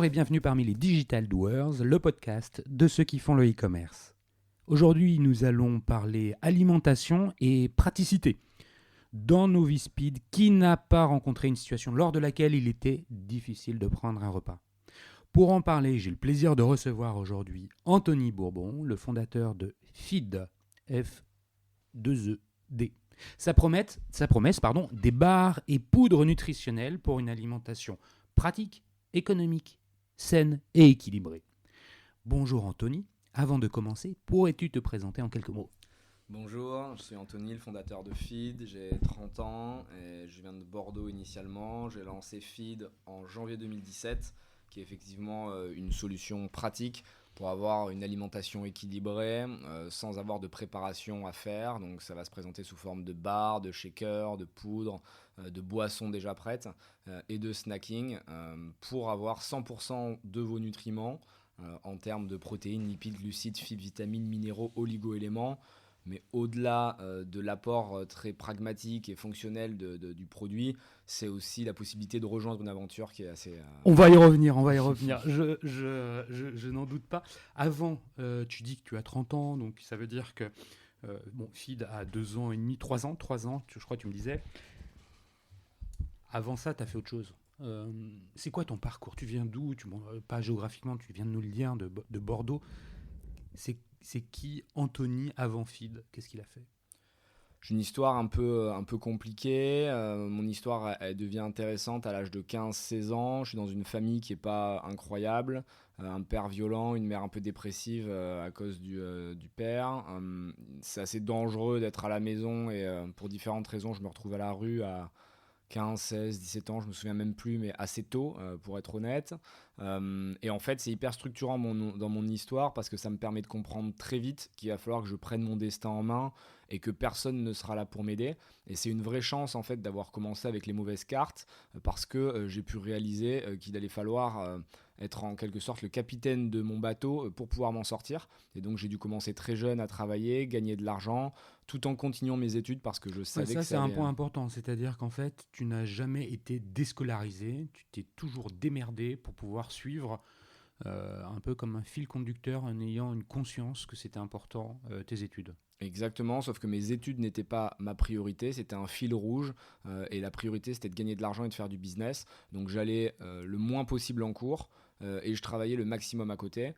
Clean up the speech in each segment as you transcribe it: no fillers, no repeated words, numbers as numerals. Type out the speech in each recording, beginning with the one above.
et bienvenue parmi les Digital Doers, le podcast de ceux qui font le e-commerce. Aujourd'hui, nous allons parler alimentation et praticité. Dans Novispeed, qui n'a pas rencontré une situation lors de laquelle il était difficile de prendre un repas? Pour en parler, j'ai le plaisir de recevoir aujourd'hui Anthony Bourbon, le fondateur de Feed, F2ED. Sa promesse, des barres et poudres nutritionnelles pour une alimentation pratique, économique, saine et équilibrée. Bonjour Anthony, avant de commencer, pourrais-tu te présenter en quelques mots? Bonjour, je suis Anthony, le fondateur de Feed, j'ai 30 ans et je viens de Bordeaux initialement. J'ai lancé Feed en janvier 2017, qui est effectivement une solution pratique pour avoir une alimentation équilibrée sans avoir de préparation à faire. Donc ça va se présenter sous forme de barres, de shakers, de poudre, de boissons déjà prêtes et de snacking pour avoir 100% de vos nutriments en termes de protéines, lipides, glucides, fibres, vitamines, minéraux, oligo-éléments. Mais au-delà de l'apport très pragmatique et fonctionnel du produit, c'est aussi la possibilité de rejoindre une aventure qui est assez... On va y revenir. Je n'en doute pas. Avant, tu dis que tu as 30 ans, donc ça veut dire que Feed a 2 ans et demi, 3 ans, je crois que tu me disais. Avant ça, tu as fait autre chose. C'est quoi ton parcours? Tu viens d'où? Pas géographiquement, tu viens de nous le dire, de Bordeaux. C'est qui Anthony avant Feed? Qu'est-ce qu'il a fait? J'ai une histoire un peu compliquée. Mon histoire elle devient intéressante à l'âge de 15-16 ans. Je suis dans une famille qui n'est pas incroyable. Un père violent, une mère un peu dépressive à cause du père. C'est assez dangereux d'être à la maison et pour différentes raisons, je me retrouve à la rue à 15, 16, 17 ans, je me souviens même plus, mais assez tôt, pour être honnête. Et en fait, c'est hyper structurant dans mon histoire parce que ça me permet de comprendre très vite qu'il va falloir que je prenne mon destin en main et que personne ne sera là pour m'aider. Et c'est une vraie chance en fait d'avoir commencé avec les mauvaises cartes parce que j'ai pu réaliser qu'il allait falloir être en quelque sorte le capitaine de mon bateau pour pouvoir m'en sortir. Et donc j'ai dû commencer très jeune à travailler, gagner de l'argent, tout en continuant mes études parce que je savais que c'est un point important, c'est-à-dire qu'en fait, tu n'as jamais été déscolarisé, tu t'es toujours démerdé pour pouvoir suivre un peu comme un fil conducteur en ayant une conscience que c'était important, tes études. Exactement, sauf que mes études n'étaient pas ma priorité, c'était un fil rouge et la priorité c'était de gagner de l'argent et de faire du business. Donc j'allais le moins possible en cours et je travaillais le maximum à côté.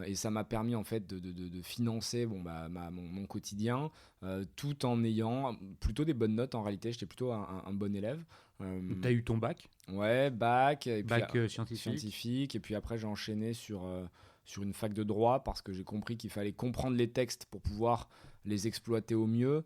Et ça m'a permis en fait de financer mon quotidien tout en ayant plutôt des bonnes notes en réalité. J'étais plutôt un bon élève. Tu as eu ton bac? Ouais, bac, et puis, Scientifique. et puis après j'ai enchaîné sur une fac de droit parce que j'ai compris qu'il fallait comprendre les textes pour pouvoir les exploiter au mieux.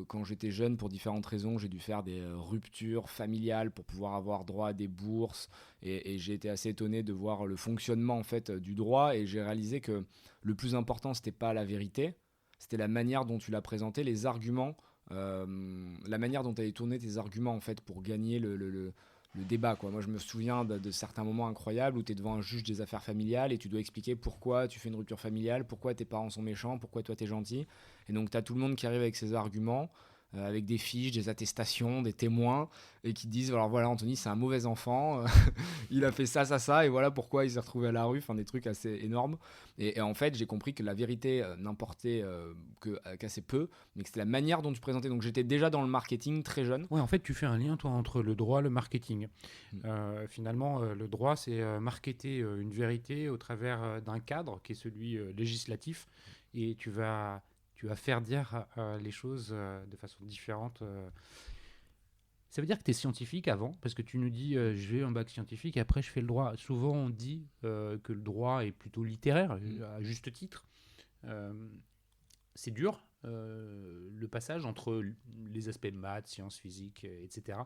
Quand j'étais jeune, pour différentes raisons, j'ai dû faire des ruptures familiales pour pouvoir avoir droit à des bourses et j'ai été assez étonné de voir le fonctionnement en fait du droit et j'ai réalisé que le plus important c'était pas la vérité, c'était la manière dont tu l'as présenté, les arguments, la manière dont tu avais tourné tes arguments en fait pour gagner le débat, quoi. Moi, je me souviens de certains moments incroyables où tu es devant un juge des affaires familiales et tu dois expliquer pourquoi tu fais une rupture familiale, pourquoi tes parents sont méchants, pourquoi toi tu es gentil. Et donc, tu as tout le monde qui arrive avec ses arguments, avec des fiches, des attestations, des témoins, et qui disent alors voilà, Anthony, c'est un mauvais enfant, il a fait ça, et voilà pourquoi il s'est retrouvé à la rue, enfin des trucs assez énormes. Et en fait, j'ai compris que la vérité n'importait qu'assez peu, mais que c'était la manière dont tu présentais. Donc, j'étais déjà dans le marketing très jeune. Ouais, en fait, tu fais un lien, toi, entre le droit et le marketing. Finalement, le droit, c'est marketer une vérité au travers d'un cadre qui est celui législatif, et tu vas faire dire les choses de façon différente. Ça veut dire que tu es scientifique avant, parce que tu nous dis j'ai un bac scientifique et après je fais le droit. Souvent, on dit que le droit est plutôt littéraire, à juste titre. Euh, c'est dur, le passage entre les aspects maths, sciences, physique, etc.,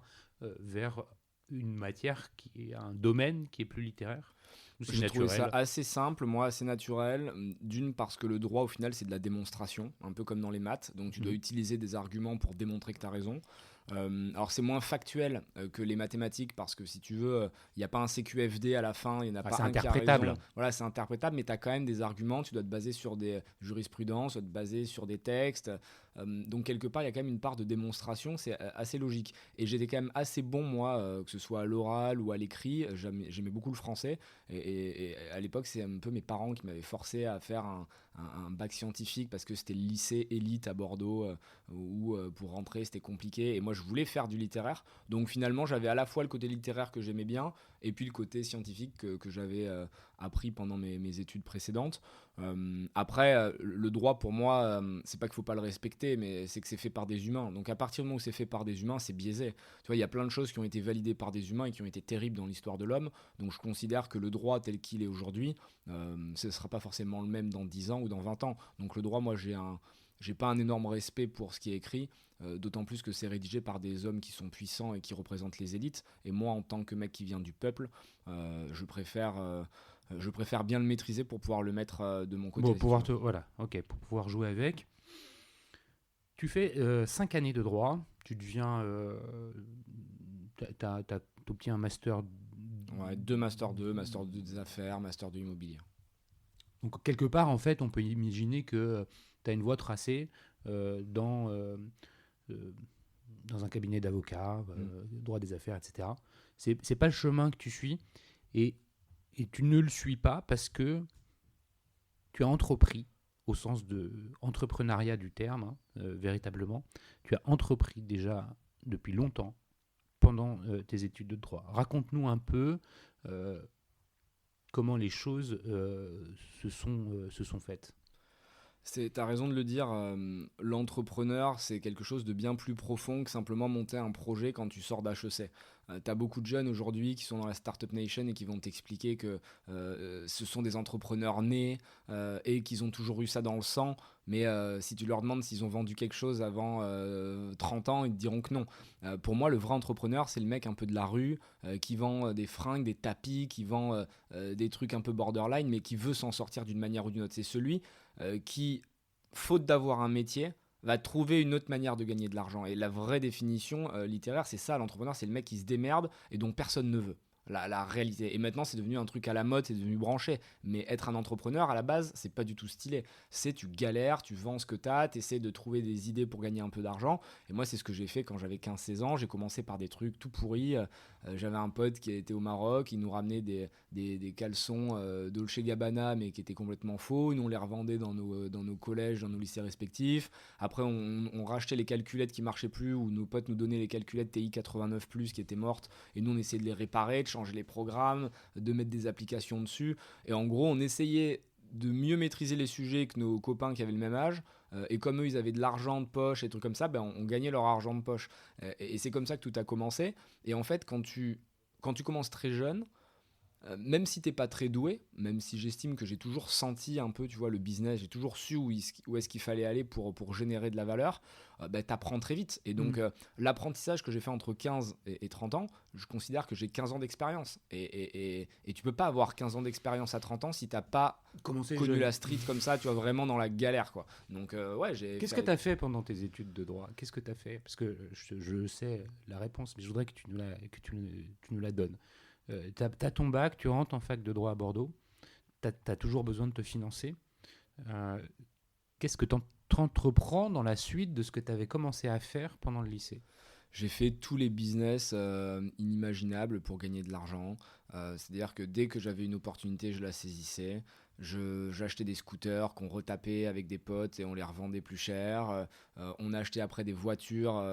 vers une matière qui est un domaine qui est plus littéraire. Ou c'est J'ai trouvé ça naturel. assez simple, moi assez naturel. D'une, parce que le droit au final c'est de la démonstration, un peu comme dans les maths. Donc tu dois utiliser des arguments pour démontrer que tu as raison. Alors c'est moins factuel que les mathématiques parce que si tu veux, il n'y a pas un CQFD à la fin, il n'y en a pas C'est un qui a interprétable. raison. Voilà, c'est interprétable, mais tu as quand même des arguments, tu dois te baser sur des jurisprudences, tu dois te baser sur des textes. Donc quelque part, il y a quand même une part de démonstration, c'est assez logique. Et j'étais quand même assez bon, moi, que ce soit à l'oral ou à l'écrit, j'aimais beaucoup le français. Et à l'époque, c'est un peu mes parents qui m'avaient forcé à faire un bac scientifique parce que c'était le lycée élite à Bordeaux où pour rentrer c'était compliqué et moi je voulais faire du littéraire, donc finalement j'avais à la fois le côté littéraire que j'aimais bien et puis le côté scientifique que j'avais appris pendant mes études précédentes. Après le droit pour moi c'est pas qu'il faut pas le respecter, mais c'est que c'est fait par des humains, donc à partir du moment où c'est fait par des humains c'est biaisé. Tu vois, il y a plein de choses qui ont été validées par des humains et qui ont été terribles dans l'histoire de l'homme, donc je considère que le droit tel qu'il est aujourd'hui ce ne sera pas forcément le même dans 10 ans ou dans 20 ans. Donc le droit, moi j'ai pas un énorme respect pour ce qui est écrit, d'autant plus que c'est rédigé par des hommes qui sont puissants et qui représentent les élites. Et moi, en tant que mec qui vient du peuple, je préfère bien le maîtriser pour pouvoir le mettre de mon côté. Bon, voilà, ok, pour pouvoir jouer avec. Tu fais 5 années de droit, tu deviens. T'obtiens un master. Ouais, 2 Master 2, Master 2 des affaires, Master 2 immobilier. Donc, quelque part, en fait, on peut imaginer que tu as une voie tracée euh, dans un cabinet d'avocat, droit des affaires, etc. C'est pas le chemin que tu suis et, et tu ne le suis pas parce que tu as entrepris, au sens de entrepreneuriat du terme, véritablement, tu as entrepris déjà depuis longtemps pendant tes études de droit. Raconte-nous un peu comment les choses se sont faites. T'as raison de le dire, l'entrepreneur, c'est quelque chose de bien plus profond que simplement monter un projet quand tu sors d'HEC. T'as beaucoup de jeunes aujourd'hui qui sont dans la Startup Nation et qui vont t'expliquer que ce sont des entrepreneurs nés et qu'ils ont toujours eu ça dans le sang. Mais si tu leur demandes s'ils ont vendu quelque chose avant 30 ans, ils te diront que non. Pour moi, le vrai entrepreneur, c'est le mec un peu de la rue qui vend des fringues, des tapis, qui vend des trucs un peu borderline, mais qui veut s'en sortir d'une manière ou d'une autre. C'est celui qui, faute d'avoir un métier, va trouver une autre manière de gagner de l'argent. Et la vraie définition littéraire, c'est ça, l'entrepreneur, c'est le mec qui se démerde et dont personne ne veut. La réalité. Et maintenant, c'est devenu un truc à la mode, c'est devenu branché. Mais être un entrepreneur, à la base, c'est pas du tout stylé. C'est tu galères, tu vends ce que t'as, t'essaies de trouver des idées pour gagner un peu d'argent. Et moi, c'est ce que j'ai fait quand j'avais 15-16 ans. J'ai commencé par des trucs tout pourris. J'avais un pote qui était au Maroc, il nous ramenait des caleçons Dolce Gabbana, mais qui étaient complètement faux. Nous, on les revendait dans nos collèges, dans nos lycées respectifs. Après, on rachetait les calculettes qui marchaient plus, ou nos potes nous donnaient les calculettes TI 89+, qui étaient mortes. Et nous, on essayait de les réparer, de changer les programmes, de mettre des applications dessus. Et en gros, on essayait de mieux maîtriser les sujets que nos copains qui avaient le même âge. Et comme eux, ils avaient de l'argent de poche et trucs comme ça, ben, on gagnait leur argent de poche. Et c'est comme ça que tout a commencé. Et en fait, quand tu commences très jeune, même si t'es pas très doué, même si j'estime que j'ai toujours senti un peu, tu vois, le business, j'ai toujours su où est-ce qu'il fallait aller pour générer de la valeur, bah, t'apprends très vite. Et donc, l'apprentissage que j'ai fait entre 15 et 30 ans, je considère que j'ai 15 ans d'expérience. Et tu peux pas avoir 15 ans d'expérience à 30 ans si t'as pas connu la street comme ça, tu vois, vraiment dans la galère, quoi. Donc, ouais, Qu'est-ce que tu as fait pendant tes études de droit? Qu'est-ce que tu as fait? Parce que je sais la réponse, mais je voudrais que tu nous la donnes. Tu as ton bac, tu rentres en fac de droit à Bordeaux, tu as toujours besoin de te financer. Euh, Qu'est-ce que tu entreprends dans la suite de ce que tu avais commencé à faire pendant le lycée? J'ai fait tous les business inimaginables pour gagner de l'argent. C'est-à-dire que dès que j'avais une opportunité, je la saisissais. J'achetais des scooters qu'on retapait avec des potes et on les revendait plus cher. On achetait après des voitures,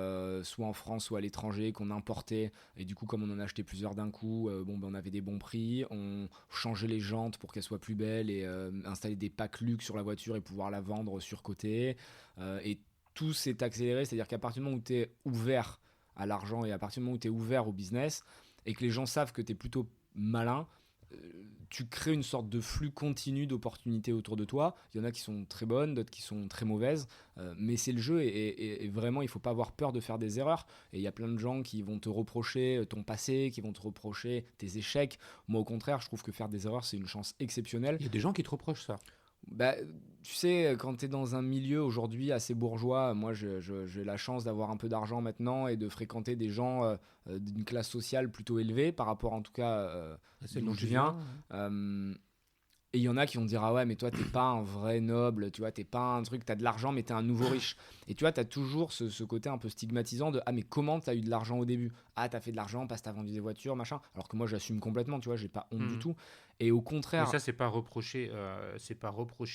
soit en France, soit à l'étranger, qu'on importait. Et du coup, comme on en achetait plusieurs d'un coup, ben, on avait des bons prix. On changeait les jantes pour qu'elles soient plus belles et installer des packs luxe sur la voiture et pouvoir la vendre surcotée. Et tout s'est accéléré, c'est-à-dire qu'à partir du moment où tu es ouvert à l'argent et à partir du moment où tu es ouvert au business et que les gens savent que tu es plutôt malin, tu crées une sorte de flux continu d'opportunités autour de toi. Il y en a qui sont très bonnes, d'autres qui sont très mauvaises, mais c'est le jeu et vraiment il ne faut pas avoir peur de faire des erreurs. Et il y a plein de gens qui vont te reprocher ton passé, qui vont te reprocher tes échecs. Moi au contraire, je trouve que faire des erreurs c'est une chance exceptionnelle. Il y a des gens qui te reprochent ça. Bah, tu sais, quand tu es dans un milieu aujourd'hui assez bourgeois, moi j'ai la chance d'avoir un peu d'argent maintenant et de fréquenter des gens d'une classe sociale plutôt élevée par rapport en tout cas Celle d'où dont je tu viens. viens. Euh, Et il y en a qui vont te dire ah ouais mais toi t'es pas un vrai noble, tu vois, t'es pas un truc, t'as de l'argent mais t'es un nouveau riche. Et tu vois, t'as toujours ce côté un peu stigmatisant de ah mais comment t'as eu de l'argent au début? Ah t'as fait de l'argent parce que t'as vendu des voitures, machin. Alors que moi j'assume complètement, tu vois, j'ai pas honte du Mhm. tout. Et au Mais contraire, ça, c'est pas reprocher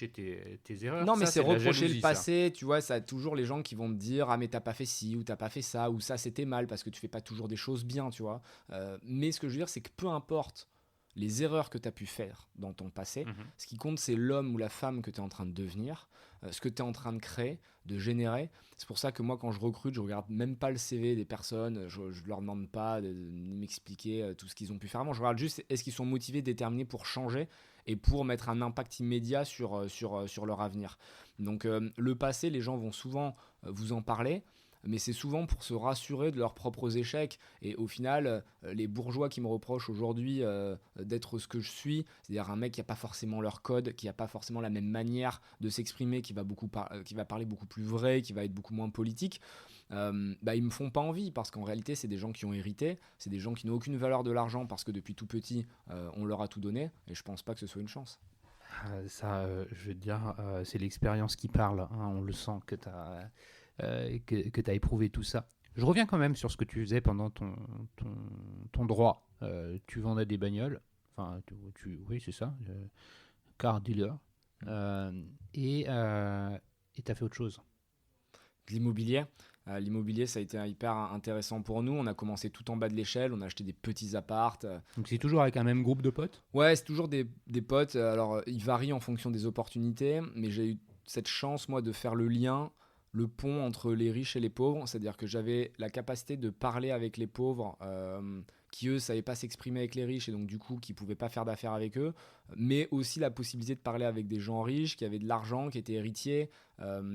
tes erreurs. non mais Ça, c'est c'est de la reprocher le jalousie, ça. passé, tu vois, ça a toujours les gens qui vont te dire ah mais t'as pas fait ci ou t'as pas fait ça ou ça c'était mal parce que tu fais pas toujours des choses bien, tu vois. Mais ce que je veux dire c'est que peu importe les erreurs que tu as pu faire dans ton passé. Mhm. Ce qui compte, c'est l'homme ou la femme que tu es en train de devenir, ce que tu es en train de créer, de générer. C'est pour ça que moi, quand je recrute, je regarde même pas le CV des personnes, je ne leur demande pas de m'expliquer tout ce qu'ils ont pu faire avant. Je regarde juste est-ce qu'ils sont motivés, déterminés pour changer et pour mettre un impact immédiat sur leur avenir. Donc le passé, les gens vont souvent vous en parler, mais c'est souvent pour se rassurer de leurs propres échecs. Et au final, les bourgeois qui me reprochent aujourd'hui d'être ce que je suis, c'est-à-dire un mec qui n'a pas forcément leur code, qui n'a pas forcément la même manière de s'exprimer, qui va parler beaucoup plus vrai, qui va être beaucoup moins politique, bah, ils me font pas envie parce qu'en réalité, c'est des gens qui ont hérité, c'est des gens qui n'ont aucune valeur de l'argent parce que depuis tout petit, on leur a tout donné. Et je pense pas que ce soit une chance. Ça, je veux te dire, c'est l'expérience qui parle, hein. On le sent que tu as éprouvé tout ça. Je reviens quand même sur ce que tu faisais pendant ton droit. Tu vendais des bagnoles. Enfin, oui, c'est ça. Car dealer. Euh, et tu as fait autre chose. L'immobilier. L'immobilier, ça a été hyper intéressant pour nous. On a commencé tout en bas de l'échelle, on a acheté des petits appartes. Donc c'est toujours avec un même groupe de potes. Ouais, c'est toujours des potes. Alors, ils varient en fonction des opportunités, mais j'ai eu cette chance, moi, de faire le lien, le pont entre les riches et les pauvres. C'est-à-dire que j'avais la capacité de parler avec les pauvres qui, eux, ne savaient pas s'exprimer avec les riches et donc, du coup, qui ne pouvaient pas faire d'affaires avec eux. Mais aussi la possibilité de parler avec des gens riches qui avaient de l'argent, qui étaient héritiers.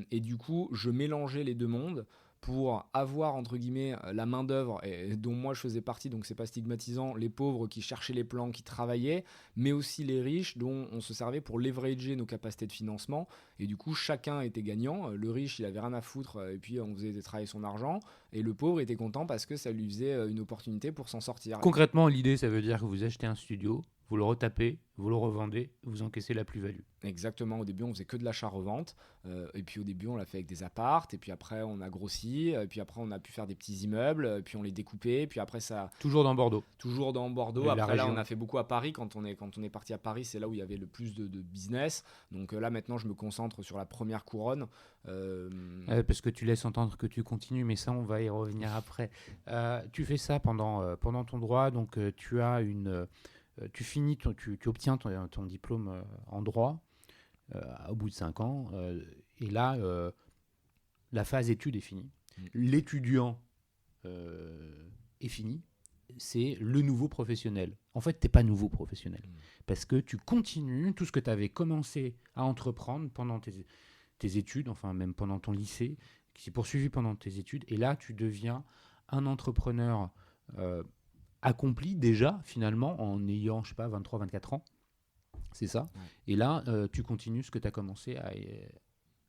Et du coup, je mélangeais les deux mondes pour avoir entre guillemets la main d'œuvre dont moi je faisais partie, donc c'est pas stigmatisant, les pauvres qui cherchaient les plans, qui travaillaient, mais aussi les riches dont on se servait pour leverager nos capacités de financement. Et du coup chacun était gagnant. Le riche il avait rien à foutre et puis on faisait travailler son argent, et le pauvre était content parce que ça lui faisait une opportunité pour s'en sortir. Concrètement, l'idée, ça veut dire que vous achetez un studio, vous le retapez, vous le revendez, vous encaissez la plus-value. Exactement, au début on faisait que de l'achat-revente, et puis au début on l'a fait avec des appartes, et puis après on a grossi, et puis après on a pu faire des petits immeubles, et puis on les découpait, et puis après ça... Toujours dans Bordeaux. Toujours dans Bordeaux, La après là région. on a fait beaucoup à Paris, quand on est parti à Paris c'est là où il y avait le plus de business, donc là maintenant je me concentre sur la première couronne. Parce que tu laisses entendre que tu continues, mais ça, on va y revenir après. Tu fais ça pendant ton droit, donc tu finis, tu obtiens ton diplôme en droit au bout de 5 ans, et là, la phase études est finie. L'étudiant est fini, c'est le nouveau professionnel. En fait, tu n'es pas nouveau professionnel, parce que tu continues tout ce que tu avais commencé à entreprendre pendant tes études, enfin même pendant ton lycée, qui s'est poursuivi pendant tes études, et là, tu deviens un entrepreneur accompli déjà, finalement, en ayant, je sais pas, 23, 24 ans. C'est ça. Ouais. Et là, tu continues ce que tu as commencé à...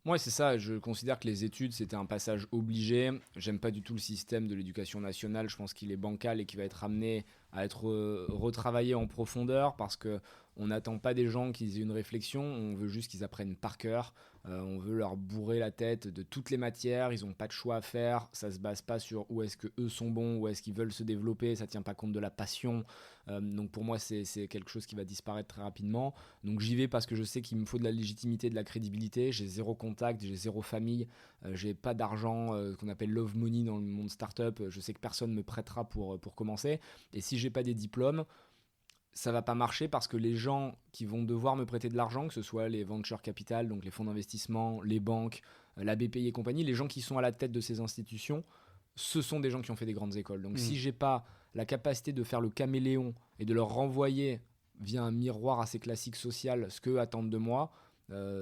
Ouais, c'est ça. Je considère que les études, c'était un passage obligé. J'aime pas du tout le système de l'éducation nationale. Je pense qu'il est bancal et qu'il va être amené à être retravaillé en profondeur parce que on n'attend pas des gens qu'ils aient une réflexion. On veut juste qu'ils apprennent par cœur. On veut leur bourrer la tête de toutes les matières. Ils n'ont pas de choix à faire. Ça se base pas sur où est-ce que eux sont bons, où est-ce qu'ils veulent se développer. Ça tient pas compte de la passion. Donc pour moi, c'est quelque chose qui va disparaître très rapidement. Donc j'y vais parce que je sais qu'il me faut de la légitimité, de la crédibilité. J'ai zéro contact, j'ai zéro famille, j'ai pas d'argent qu'on appelle love money dans le monde startup. Je sais que personne me prêtera pour commencer. Et si j'ai pas des diplômes, ça va pas marcher parce que les gens qui vont devoir me prêter de l'argent, que ce soit les venture capital, donc les fonds d'investissement, les banques, la BPI et compagnie, les gens qui sont à la tête de ces institutions, ce sont des gens qui ont fait des grandes écoles. Donc si j'ai pas la capacité de faire le caméléon et de leur renvoyer via un miroir assez classique social ce qu'eux attendent de moi,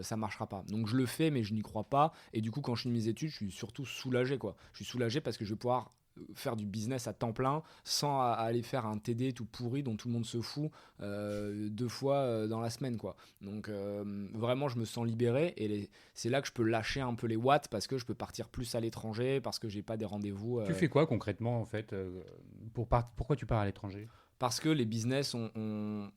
ça marchera pas. Donc je le fais mais je n'y crois pas, et du coup quand je finis mes études je suis surtout soulagé quoi. Je suis soulagé parce que je vais pouvoir faire du business à temps plein sans aller faire un TD tout pourri dont tout le monde se fout 2 fois dans la semaine, quoi. Donc vraiment, je me sens libéré et c'est là que je peux lâcher un peu les watts parce que je peux partir plus à l'étranger, parce que j'ai pas des rendez-vous. Tu fais quoi concrètement en fait pourquoi tu pars à l'étranger? Parce que les business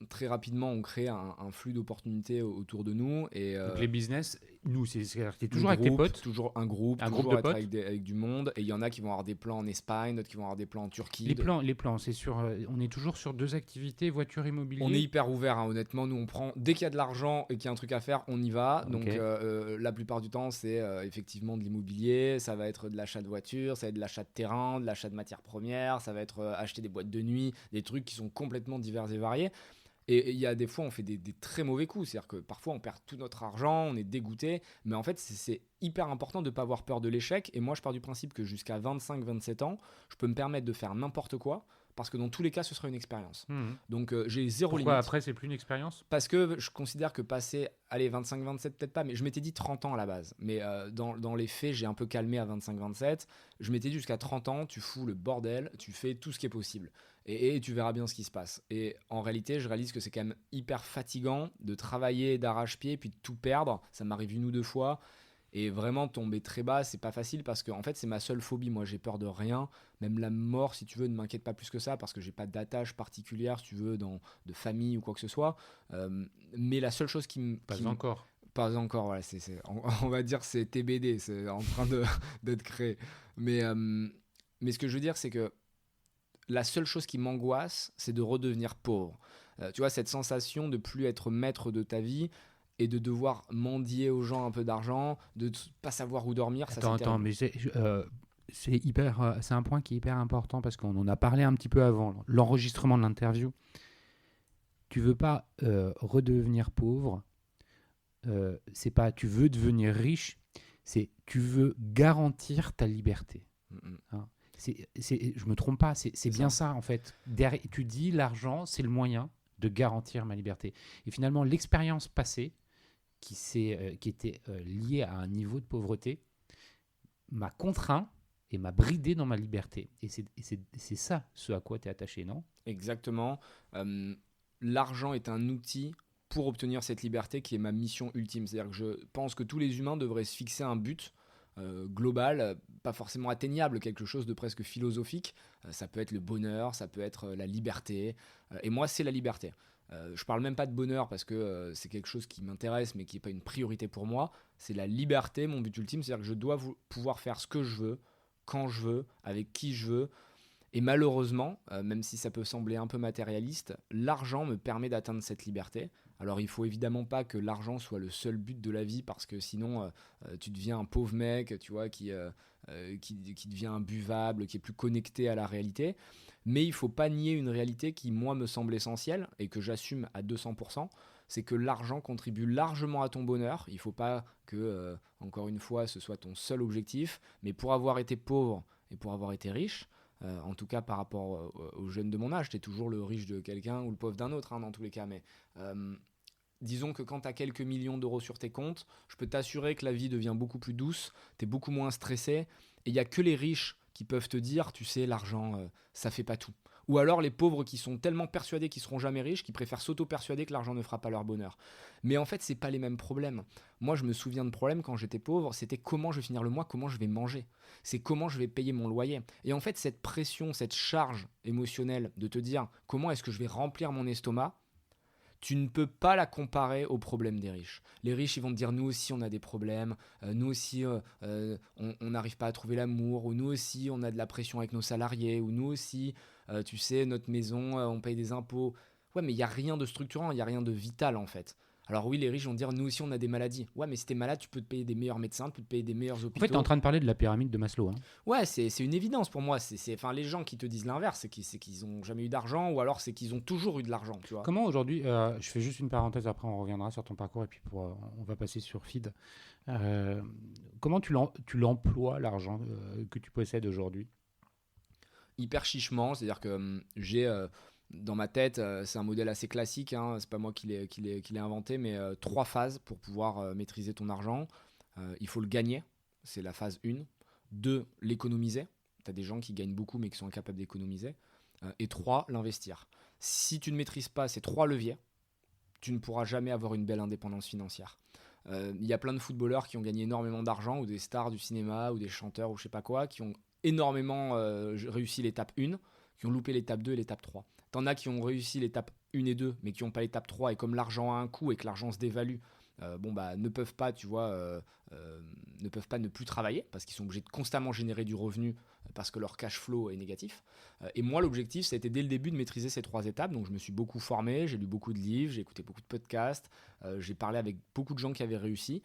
très rapidement ont créé un flux d'opportunités autour de nous. Et, Donc les business, nous, c'est-à-dire que tu es toujours avec tes potes? Toujours un groupe de être potes? avec du monde. Et il y en a qui vont avoir des plans en Espagne, d'autres qui vont avoir des plans en Turquie. Les plans, c'est sur. On est toujours sur 2 activités, voiture, immobilier. On est hyper ouvert, hein, honnêtement. Nous, on prend dès qu'il y a de l'argent et qu'il y a un truc à faire, on y va. Donc, la plupart du temps, c'est effectivement de l'immobilier. Ça va être de l'achat de voiture, ça va être de l'achat de terrain, de l'achat de matières premières. Ça va être acheter des boîtes de nuit, des trucs qui sont complètement divers et variés. Et il y a des fois, on fait des très mauvais coups. C'est-à-dire que parfois, on perd tout notre argent, on est dégoûté. Mais en fait, c'est hyper important de ne pas avoir peur de l'échec. Et moi, je pars du principe que jusqu'à 25-27 ans, je peux me permettre de faire n'importe quoi. Parce que dans tous les cas, ce sera une expérience. Donc, j'ai zéro limite. Pourquoi après, c'est plus une expérience? Parce que je considère que passer, allez, 25-27, peut-être pas, mais je m'étais dit 30 ans à la base. Mais dans les faits, j'ai un peu calmé à 25-27. Je m'étais dit jusqu'à 30 ans, tu fous le bordel, tu fais tout ce qui est possible. Et tu verras bien ce qui se passe. Et en réalité, je réalise que c'est quand même hyper fatigant de travailler d'arrache-pied puis de tout perdre. Ça m'arrive 1 ou 2 fois. Et vraiment tomber très bas, c'est pas facile parce que en fait, c'est ma seule phobie. Moi, j'ai peur de rien. Même la mort, si tu veux, ne m'inquiète pas plus que ça parce que j'ai pas d'attache particulière, si tu veux, de famille ou quoi que ce soit. Mais la seule chose qui me... Pas encore. Pas encore, voilà. On va dire c'est TBD, c'est en train d'être créé. Mais ce que je veux dire, c'est que la seule chose qui m'angoisse, c'est de redevenir pauvre. Tu vois, cette sensation de plus être maître de ta vie et de devoir mendier aux gens un peu d'argent, de ne pas savoir où dormir. Attends, mais c'est un point qui est hyper important parce qu'on en a parlé un petit peu avant l'enregistrement de l'interview. Tu veux pas redevenir pauvre, c'est pas tu veux devenir riche, c'est tu veux garantir ta liberté. Hein, je me trompe pas, c'est bien ça en fait. Tu dis l'argent, c'est le moyen de garantir ma liberté. Et finalement, l'expérience passée qui était liée à un niveau de pauvreté m'a contraint et m'a bridé dans ma liberté. Et c'est ça ce à quoi tu es attaché, non? Exactement. L'argent est un outil pour obtenir cette liberté qui est ma mission ultime. C'est-à-dire que je pense que tous les humains devraient se fixer un but global, pas forcément atteignable, quelque chose de presque philosophique. Ça peut être le bonheur, ça peut être la liberté. Et moi, c'est la liberté. Je parle même pas de bonheur parce que c'est quelque chose qui m'intéresse mais qui n'est pas une priorité pour moi. C'est la liberté, mon but ultime. C'est-à-dire que je dois pouvoir faire ce que je veux, quand je veux, avec qui je veux. Et malheureusement, même si ça peut sembler un peu matérialiste, l'argent me permet d'atteindre cette liberté. Alors il faut évidemment pas que l'argent soit le seul but de la vie parce que sinon tu deviens un pauvre mec, tu vois, qui devient imbuvable, qui est plus connecté à la réalité. Mais il faut pas nier une réalité qui moi me semble essentielle et que j'assume à 200%. C'est que l'argent contribue largement à ton bonheur. Il faut pas que, encore une fois, ce soit ton seul objectif. Mais pour avoir été pauvre et pour avoir été riche, en tout cas par rapport aux jeunes de mon âge, tu es toujours le riche de quelqu'un ou le pauvre d'un autre, hein, dans tous les cas. Mais disons que quand tu as quelques millions d'euros sur tes comptes, je peux t'assurer que la vie devient beaucoup plus douce, tu es beaucoup moins stressé. Et il n'y a que les riches qui peuvent te dire, tu sais, l'argent, ça fait pas tout. Ou alors les pauvres qui sont tellement persuadés qu'ils seront jamais riches, qui préfèrent s'auto-persuader que l'argent ne fera pas leur bonheur. Mais en fait, c'est pas les mêmes problèmes. Moi, je me souviens de problèmes quand j'étais pauvre, c'était comment je vais finir le mois, comment je vais manger. C'est comment je vais payer mon loyer. Et en fait, cette pression, cette charge émotionnelle de te dire comment est-ce que je vais remplir mon estomac, tu ne peux pas la comparer aux problèmes des riches. Les riches, ils vont te dire, nous aussi, on a des problèmes, nous aussi, on n'arrive pas à trouver l'amour, ou nous aussi, on a de la pression avec nos salariés, ou nous aussi, tu sais, notre maison, on paye des impôts. Ouais, mais il n'y a rien de structurant, il n'y a rien de vital, en fait. Alors oui, les riches vont dire, nous aussi, on a des maladies. Ouais, mais si t'es malade, tu peux te payer des meilleurs médecins, tu peux te payer des meilleurs hôpitaux. En fait, tu es en train de parler de la pyramide de Maslow. Hein. Ouais, c'est une évidence pour moi. Les gens qui te disent l'inverse, c'est qu'ils n'ont jamais eu d'argent ou alors c'est qu'ils ont toujours eu de l'argent. Tu vois. Comment aujourd'hui, je fais juste une parenthèse, après on reviendra sur ton parcours et puis on va passer sur Feed. Comment tu l'emploies, l'argent que tu possèdes aujourd'hui? Hyper chichement, c'est-à-dire que j'ai... dans ma tête, c'est un modèle assez classique, hein, c'est pas moi qui l'ai inventé, mais 3 phases pour pouvoir maîtriser ton argent. Il faut le gagner, c'est la phase 1. 2, l'économiser. Tu as des gens qui gagnent beaucoup mais qui sont incapables d'économiser. Et 3, l'investir. Si tu ne maîtrises pas ces 3 leviers, tu ne pourras jamais avoir une belle indépendance financière. Il y a plein de footballeurs qui ont gagné énormément d'argent, ou des stars du cinéma, ou des chanteurs, ou je sais pas quoi, qui ont énormément réussi l'étape 1, qui ont loupé l'étape 2 et l'étape 3. T'en as qui ont réussi l'étape 1 et 2, mais qui n'ont pas l'étape 3, et comme l'argent a un coût et que l'argent se dévalue, ne peuvent pas, ne peuvent pas ne plus travailler, parce qu'ils sont obligés de constamment générer du revenu, parce que leur cash flow est négatif. Et moi, l'objectif, ça a été dès le début de maîtriser ces 3 étapes. Donc, je me suis beaucoup formé, j'ai lu beaucoup de livres, j'ai écouté beaucoup de podcasts, j'ai parlé avec beaucoup de gens qui avaient réussi.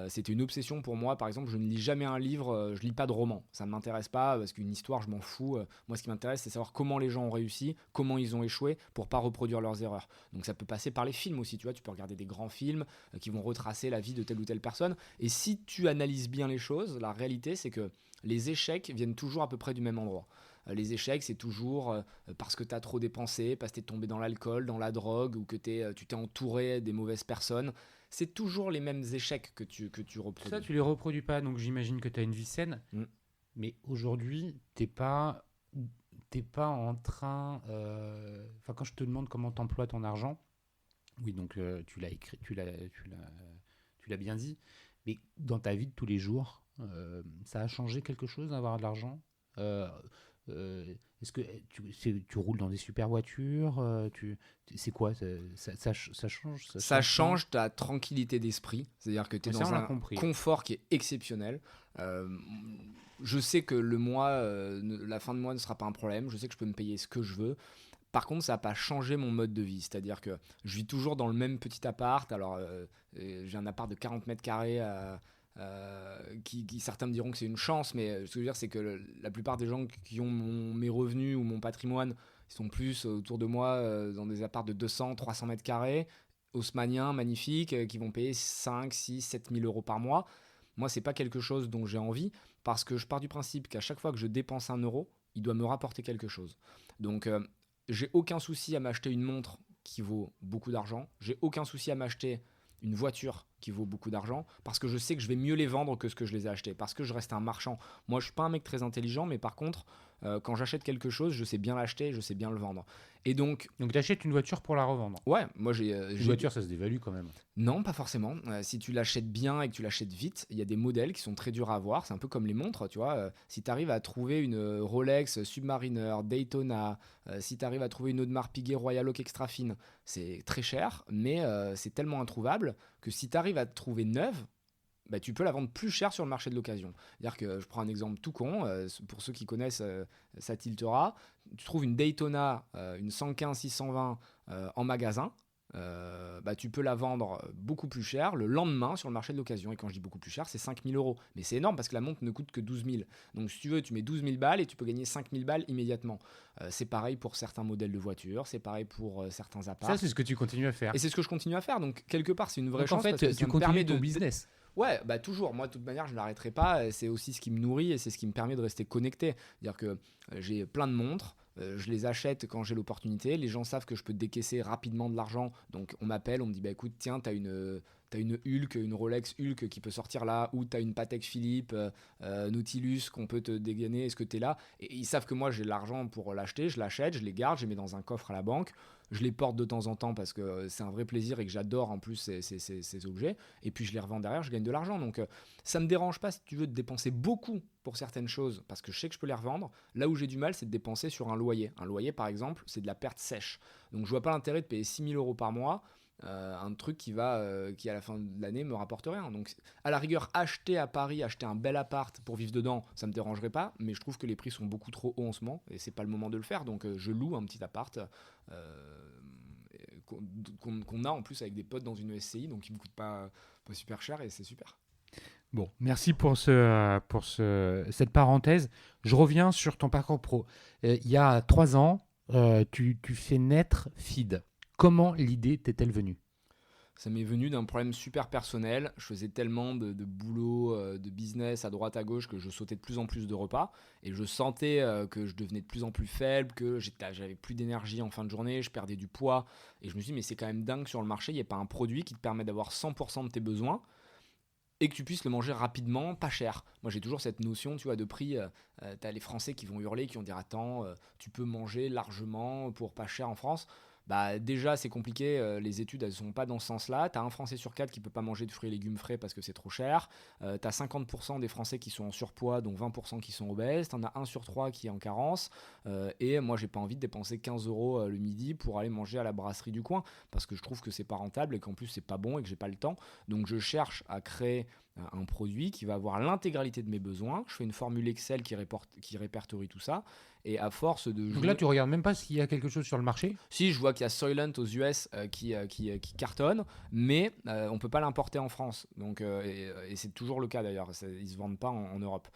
C'était une obsession pour moi. Par exemple, je ne lis jamais un livre, je lis pas de roman. Ça ne m'intéresse pas parce qu'une histoire, je m'en fous. Moi, ce qui m'intéresse, c'est savoir comment les gens ont réussi, comment ils ont échoué pour pas reproduire leurs erreurs. Donc, ça peut passer par les films aussi. Tu vois, tu peux regarder des grands films qui vont retracer la vie de telle ou telle personne. Et si tu analyses bien les choses, la réalité, c'est que les échecs viennent toujours à peu près du même endroit. Les échecs, c'est toujours parce que tu as trop dépensé, parce que tu es tombé dans l'alcool, dans la drogue, ou que tu t'es entouré des mauvaises personnes. C'est toujours les mêmes échecs que tu reproduis. Ça, tu les reproduis pas, donc j'imagine que tu as une vie saine. Mais aujourd'hui, t'es pas en train... quand je te demande comment tu emploies ton argent, oui, donc tu l'as écrit, tu l'as bien dit, mais dans ta vie de tous les jours, ça a changé quelque chose d'avoir de l'argent est-ce que tu roules dans des super voitures c'est quoi ça change Ça change ta tranquillité d'esprit, c'est-à-dire que tu es dans un confort qui est exceptionnel. Je sais que le mois, la fin de mois ne sera pas un problème, je sais que je peux me payer ce que je veux. Par contre, ça n'a pas changé mon mode de vie, c'est-à-dire que je vis toujours dans le même petit appart. Alors, j'ai un appart de 40 mètres carrés qui certains me diront que c'est une chance, mais ce que je veux dire, c'est que la plupart des gens qui ont mes revenus ou mon patrimoine, ils sont plus autour de moi dans des apparts de 200, 300 mètres carrés, haussmanniens, magnifiques, qui vont payer 5, 6, 7 000 euros par mois. Moi, c'est pas quelque chose dont j'ai envie, parce que je pars du principe qu'à chaque fois que je dépense 1 euro, il doit me rapporter quelque chose. Donc, j'ai aucun souci à m'acheter une montre qui vaut beaucoup d'argent. J'ai aucun souci à m'acheter une voiture qui vaut beaucoup d'argent, parce que je sais que je vais mieux les vendre que ce que je les ai achetés, parce que je reste un marchand. Moi, je suis pas un mec très intelligent, mais par contre, quand j'achète quelque chose, je sais bien l'acheter, je sais bien le vendre. Et donc tu achètes une voiture pour la revendre. Ouais, moi une voiture, ça se dévalue quand même. Non, pas forcément. Si tu l'achètes bien et que tu l'achètes vite, il y a des modèles qui sont très durs à avoir. C'est un peu comme les montres, tu vois. Si tu arrives à trouver une Rolex Submariner, Daytona, si tu arrives à trouver une Audemars Piguet Royal Oak Extra Fine, c'est très cher, mais c'est tellement introuvable que si tu arrives à te trouver neuve, tu peux la vendre plus cher sur le marché de l'occasion. C'est-à-dire que je prends un exemple tout con, pour ceux qui connaissent, ça tiltera. Tu trouves une Daytona, une 115 620 en magasin, tu peux la vendre beaucoup plus cher le lendemain sur le marché de l'occasion. Et quand je dis beaucoup plus cher, c'est 5 000 euros. Mais c'est énorme parce que la montre ne coûte que 12 000. Donc si tu veux, tu mets 12 000 balles et tu peux gagner 5 000 balles immédiatement. C'est pareil pour certains modèles de voitures, c'est pareil pour certains apparts. Ça, c'est ce que tu continues à faire. Et c'est ce que je continue à faire. Donc quelque part, c'est une vraie donc, chance. En fait, parce que tu continues ton business. Ouais, toujours. Moi, de toute manière, je ne l'arrêterai pas. C'est aussi ce qui me nourrit et c'est ce qui me permet de rester connecté. C'est-à-dire que j'ai plein de montres. Je les achète quand j'ai l'opportunité. Les gens savent que je peux décaisser rapidement de l'argent. Donc, on m'appelle, on me dit écoute, tiens, t'as une Hulk, une Rolex Hulk qui peut sortir là, ou t'as une Patek Philippe Nautilus qu'on peut te dégainer. Est-ce que t'es là? Et ils savent que moi, j'ai l'argent pour l'acheter. Je l'achète, je les garde, je les mets dans un coffre à la banque. Je les porte de temps en temps parce que c'est un vrai plaisir et que j'adore en plus ces objets. Et puis je les revends derrière, je gagne de l'argent. Donc ça me dérange pas, si tu veux, de dépenser beaucoup pour certaines choses parce que je sais que je peux les revendre. Là où j'ai du mal, c'est de dépenser sur un loyer. Un loyer, par exemple, c'est de la perte sèche. Donc je vois pas l'intérêt de payer 6 000 euros par mois. Un truc qui à la fin de l'année me rapporte rien. Donc à la rigueur, acheter à Paris, acheter un bel appart pour vivre dedans, ça me dérangerait pas, mais je trouve que les prix sont beaucoup trop hauts en ce moment et c'est pas le moment de le faire. Donc je loue un petit appart qu'on a en plus avec des potes dans une SCI, donc qui me coûte pas super cher et c'est super. Bon, merci pour cette parenthèse. Je reviens sur ton parcours pro. Il y a 3 ans, tu fais naître Feed. Comment l'idée t'est-elle venue ? Ça m'est venu d'un problème super personnel. Je faisais tellement de boulot, de business à droite à gauche que je sautais de plus en plus de repas. Et je sentais que je devenais de plus en plus faible, que j'avais plus d'énergie en fin de journée, je perdais du poids. Et je me suis dit, mais c'est quand même dingue sur le marché, il n'y a pas un produit qui te permet d'avoir 100% de tes besoins et que tu puisses le manger rapidement, pas cher. Moi, j'ai toujours cette notion, tu vois, de prix. T'as les Français qui vont hurler, qui vont dire attends, tu peux manger largement pour pas cher en France. Bah déjà c'est compliqué, les études elles sont pas dans ce sens-là. T'as un Français sur 4 qui peut pas manger de fruits et légumes frais parce que c'est trop cher. T'as 50% des Français qui sont en surpoids, dont 20% qui sont obèses. T'en as 1 sur 3 qui est en carence. Et moi j'ai pas envie de dépenser 15 € le midi pour aller manger à la brasserie du coin parce que je trouve que c'est pas rentable et qu'en plus c'est pas bon et que j'ai pas le temps. Donc je cherche à créer un produit qui va avoir l'intégralité de mes besoins. Je fais une formule Excel qui répertorie tout ça. Et à force de jouer... Donc là, tu regardes même pas s'il y a quelque chose sur le marché. Si, je vois qu'il y a Soylent aux US qui cartonne, mais on peut pas l'importer en France. Donc, et c'est toujours le cas d'ailleurs, ils se vendent pas en Europe.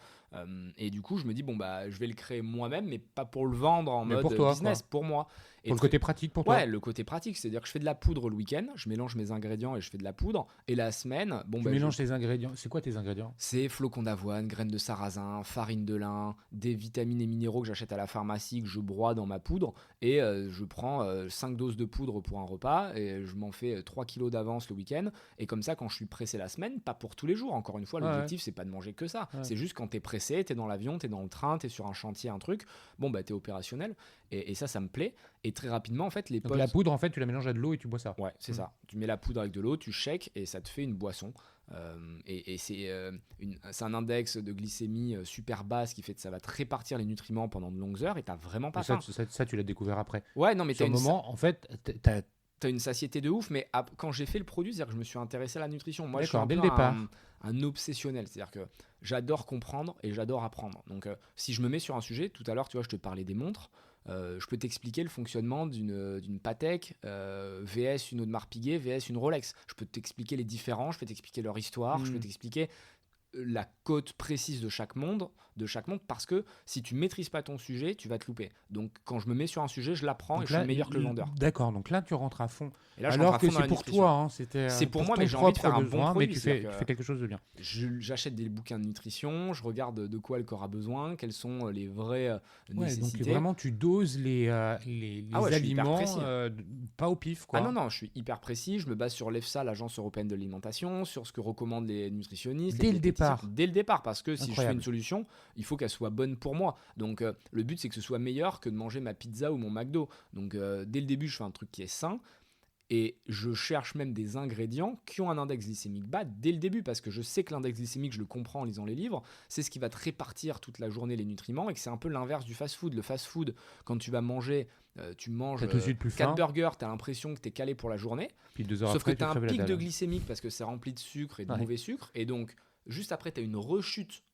Et du coup, je me dis, bon, bah, je vais le créer moi-même, mais pas pour le vendre en Mais mode pour toi, business, quoi. pour moi. Et Pour le côté pratique pour toi. Ouais, le côté pratique, c'est-à-dire que je fais de la poudre le week-end, je mélange mes ingrédients et je fais de la poudre. Et la semaine, bon, Tu bah, mélanges tes ingrédients. C'est quoi tes ingrédients? c'est flocons d'avoine, graines de sarrasin, farine de lin, des vitamines et minéraux que j'achète à la pharmacie, que je broie dans ma poudre. Et je prends 5 doses de poudre pour un repas et je m'en fais 3 kilos d'avance le week-end. Et comme ça, quand je suis pressé la semaine, pas pour tous les jours, encore une fois, l'objectif, c'est pas de manger que ça. Ouais. C'est juste quand t'es pressé, t'es dans l'avion, t'es dans le train, t'es sur un chantier, un truc, bon, bah, t'es opérationnel. Et ça me plaît. Et très rapidement, en fait, les Donc potes... la poudre, en fait, tu la mélanges à de l'eau et tu bois ça. Ouais, c'est ça. Tu mets la poudre avec de l'eau, tu shakes et ça te fait une boisson. Et c'est un index de glycémie super bas, ce qui fait que ça va te répartir les nutriments pendant de longues heures et t'as vraiment pas Et ça, faim. ça, tu l'as découvert après. Ouais, non, mais Sur le moment, en fait, t'as une satiété de ouf, mais quand j'ai fait le produit, c'est-à-dire que je me suis intéressé à la nutrition. Moi, je suis D'accord, un dès peu le départ. un obsessionnel, c'est-à-dire que j'adore comprendre et j'adore apprendre. Donc, si je me mets sur un sujet, tout à l'heure, tu vois, je te parlais des montres. Je peux t'expliquer le fonctionnement d'une Patek VS une Audemars Piguet VS une Rolex. Je peux t'expliquer les différents, je peux t'expliquer leur histoire, je peux t'expliquer la cote précise de chaque montre, parce que si tu maîtrises pas ton sujet, tu vas te louper. Donc quand je me mets sur un sujet, je l'apprends Donc et je suis meilleur que le vendeur. D'accord, donc là, tu rentres à fond. Et là, je Alors rentre à que fond dans c'est la pour nutrition. toi, hein, c'était C'est pour moi, ton mais j'ai envie de faire propre un bon besoin, produit. mais tu c'est-à-dire fais quelque chose de bien. j'achète des bouquins de nutrition, je regarde de quoi le corps a besoin, quelles sont les vraies Ouais, nécessités. donc vraiment, tu doses les Ah ouais, je suis hyper aliments, précis. pas au pif, quoi. Ah non, non, je suis hyper précis. Je me base sur l'EFSA, l'Agence européenne de l'alimentation, sur ce que recommandent les nutritionnistes. Dès les le diététiciens. départ. Dès le départ, parce que si je fais Incroyable. une solution, il faut qu'elle soit bonne pour moi. Donc le but, c'est que ce soit meilleur que de manger ma pizza ou mon McDo. Donc dès le début, je fais un truc qui est sain. Et je cherche même des ingrédients qui ont un index glycémique bas dès le début, parce que je sais que l'index glycémique, je le comprends en lisant les livres, c'est ce qui va te répartir toute la journée les nutriments, et que c'est un peu l'inverse du fast-food. Le fast-food, quand tu vas manger, tu manges T'as tout de suite plus 4 faim. burgers, tu as l'impression que tu es calé pour la journée, Puis 2 heures sauf après, que tu as tu un crèves la pic de dalle. glycémique parce que c'est rempli de sucre et de Ouais. mauvais sucre, et donc juste après, tu as une rechute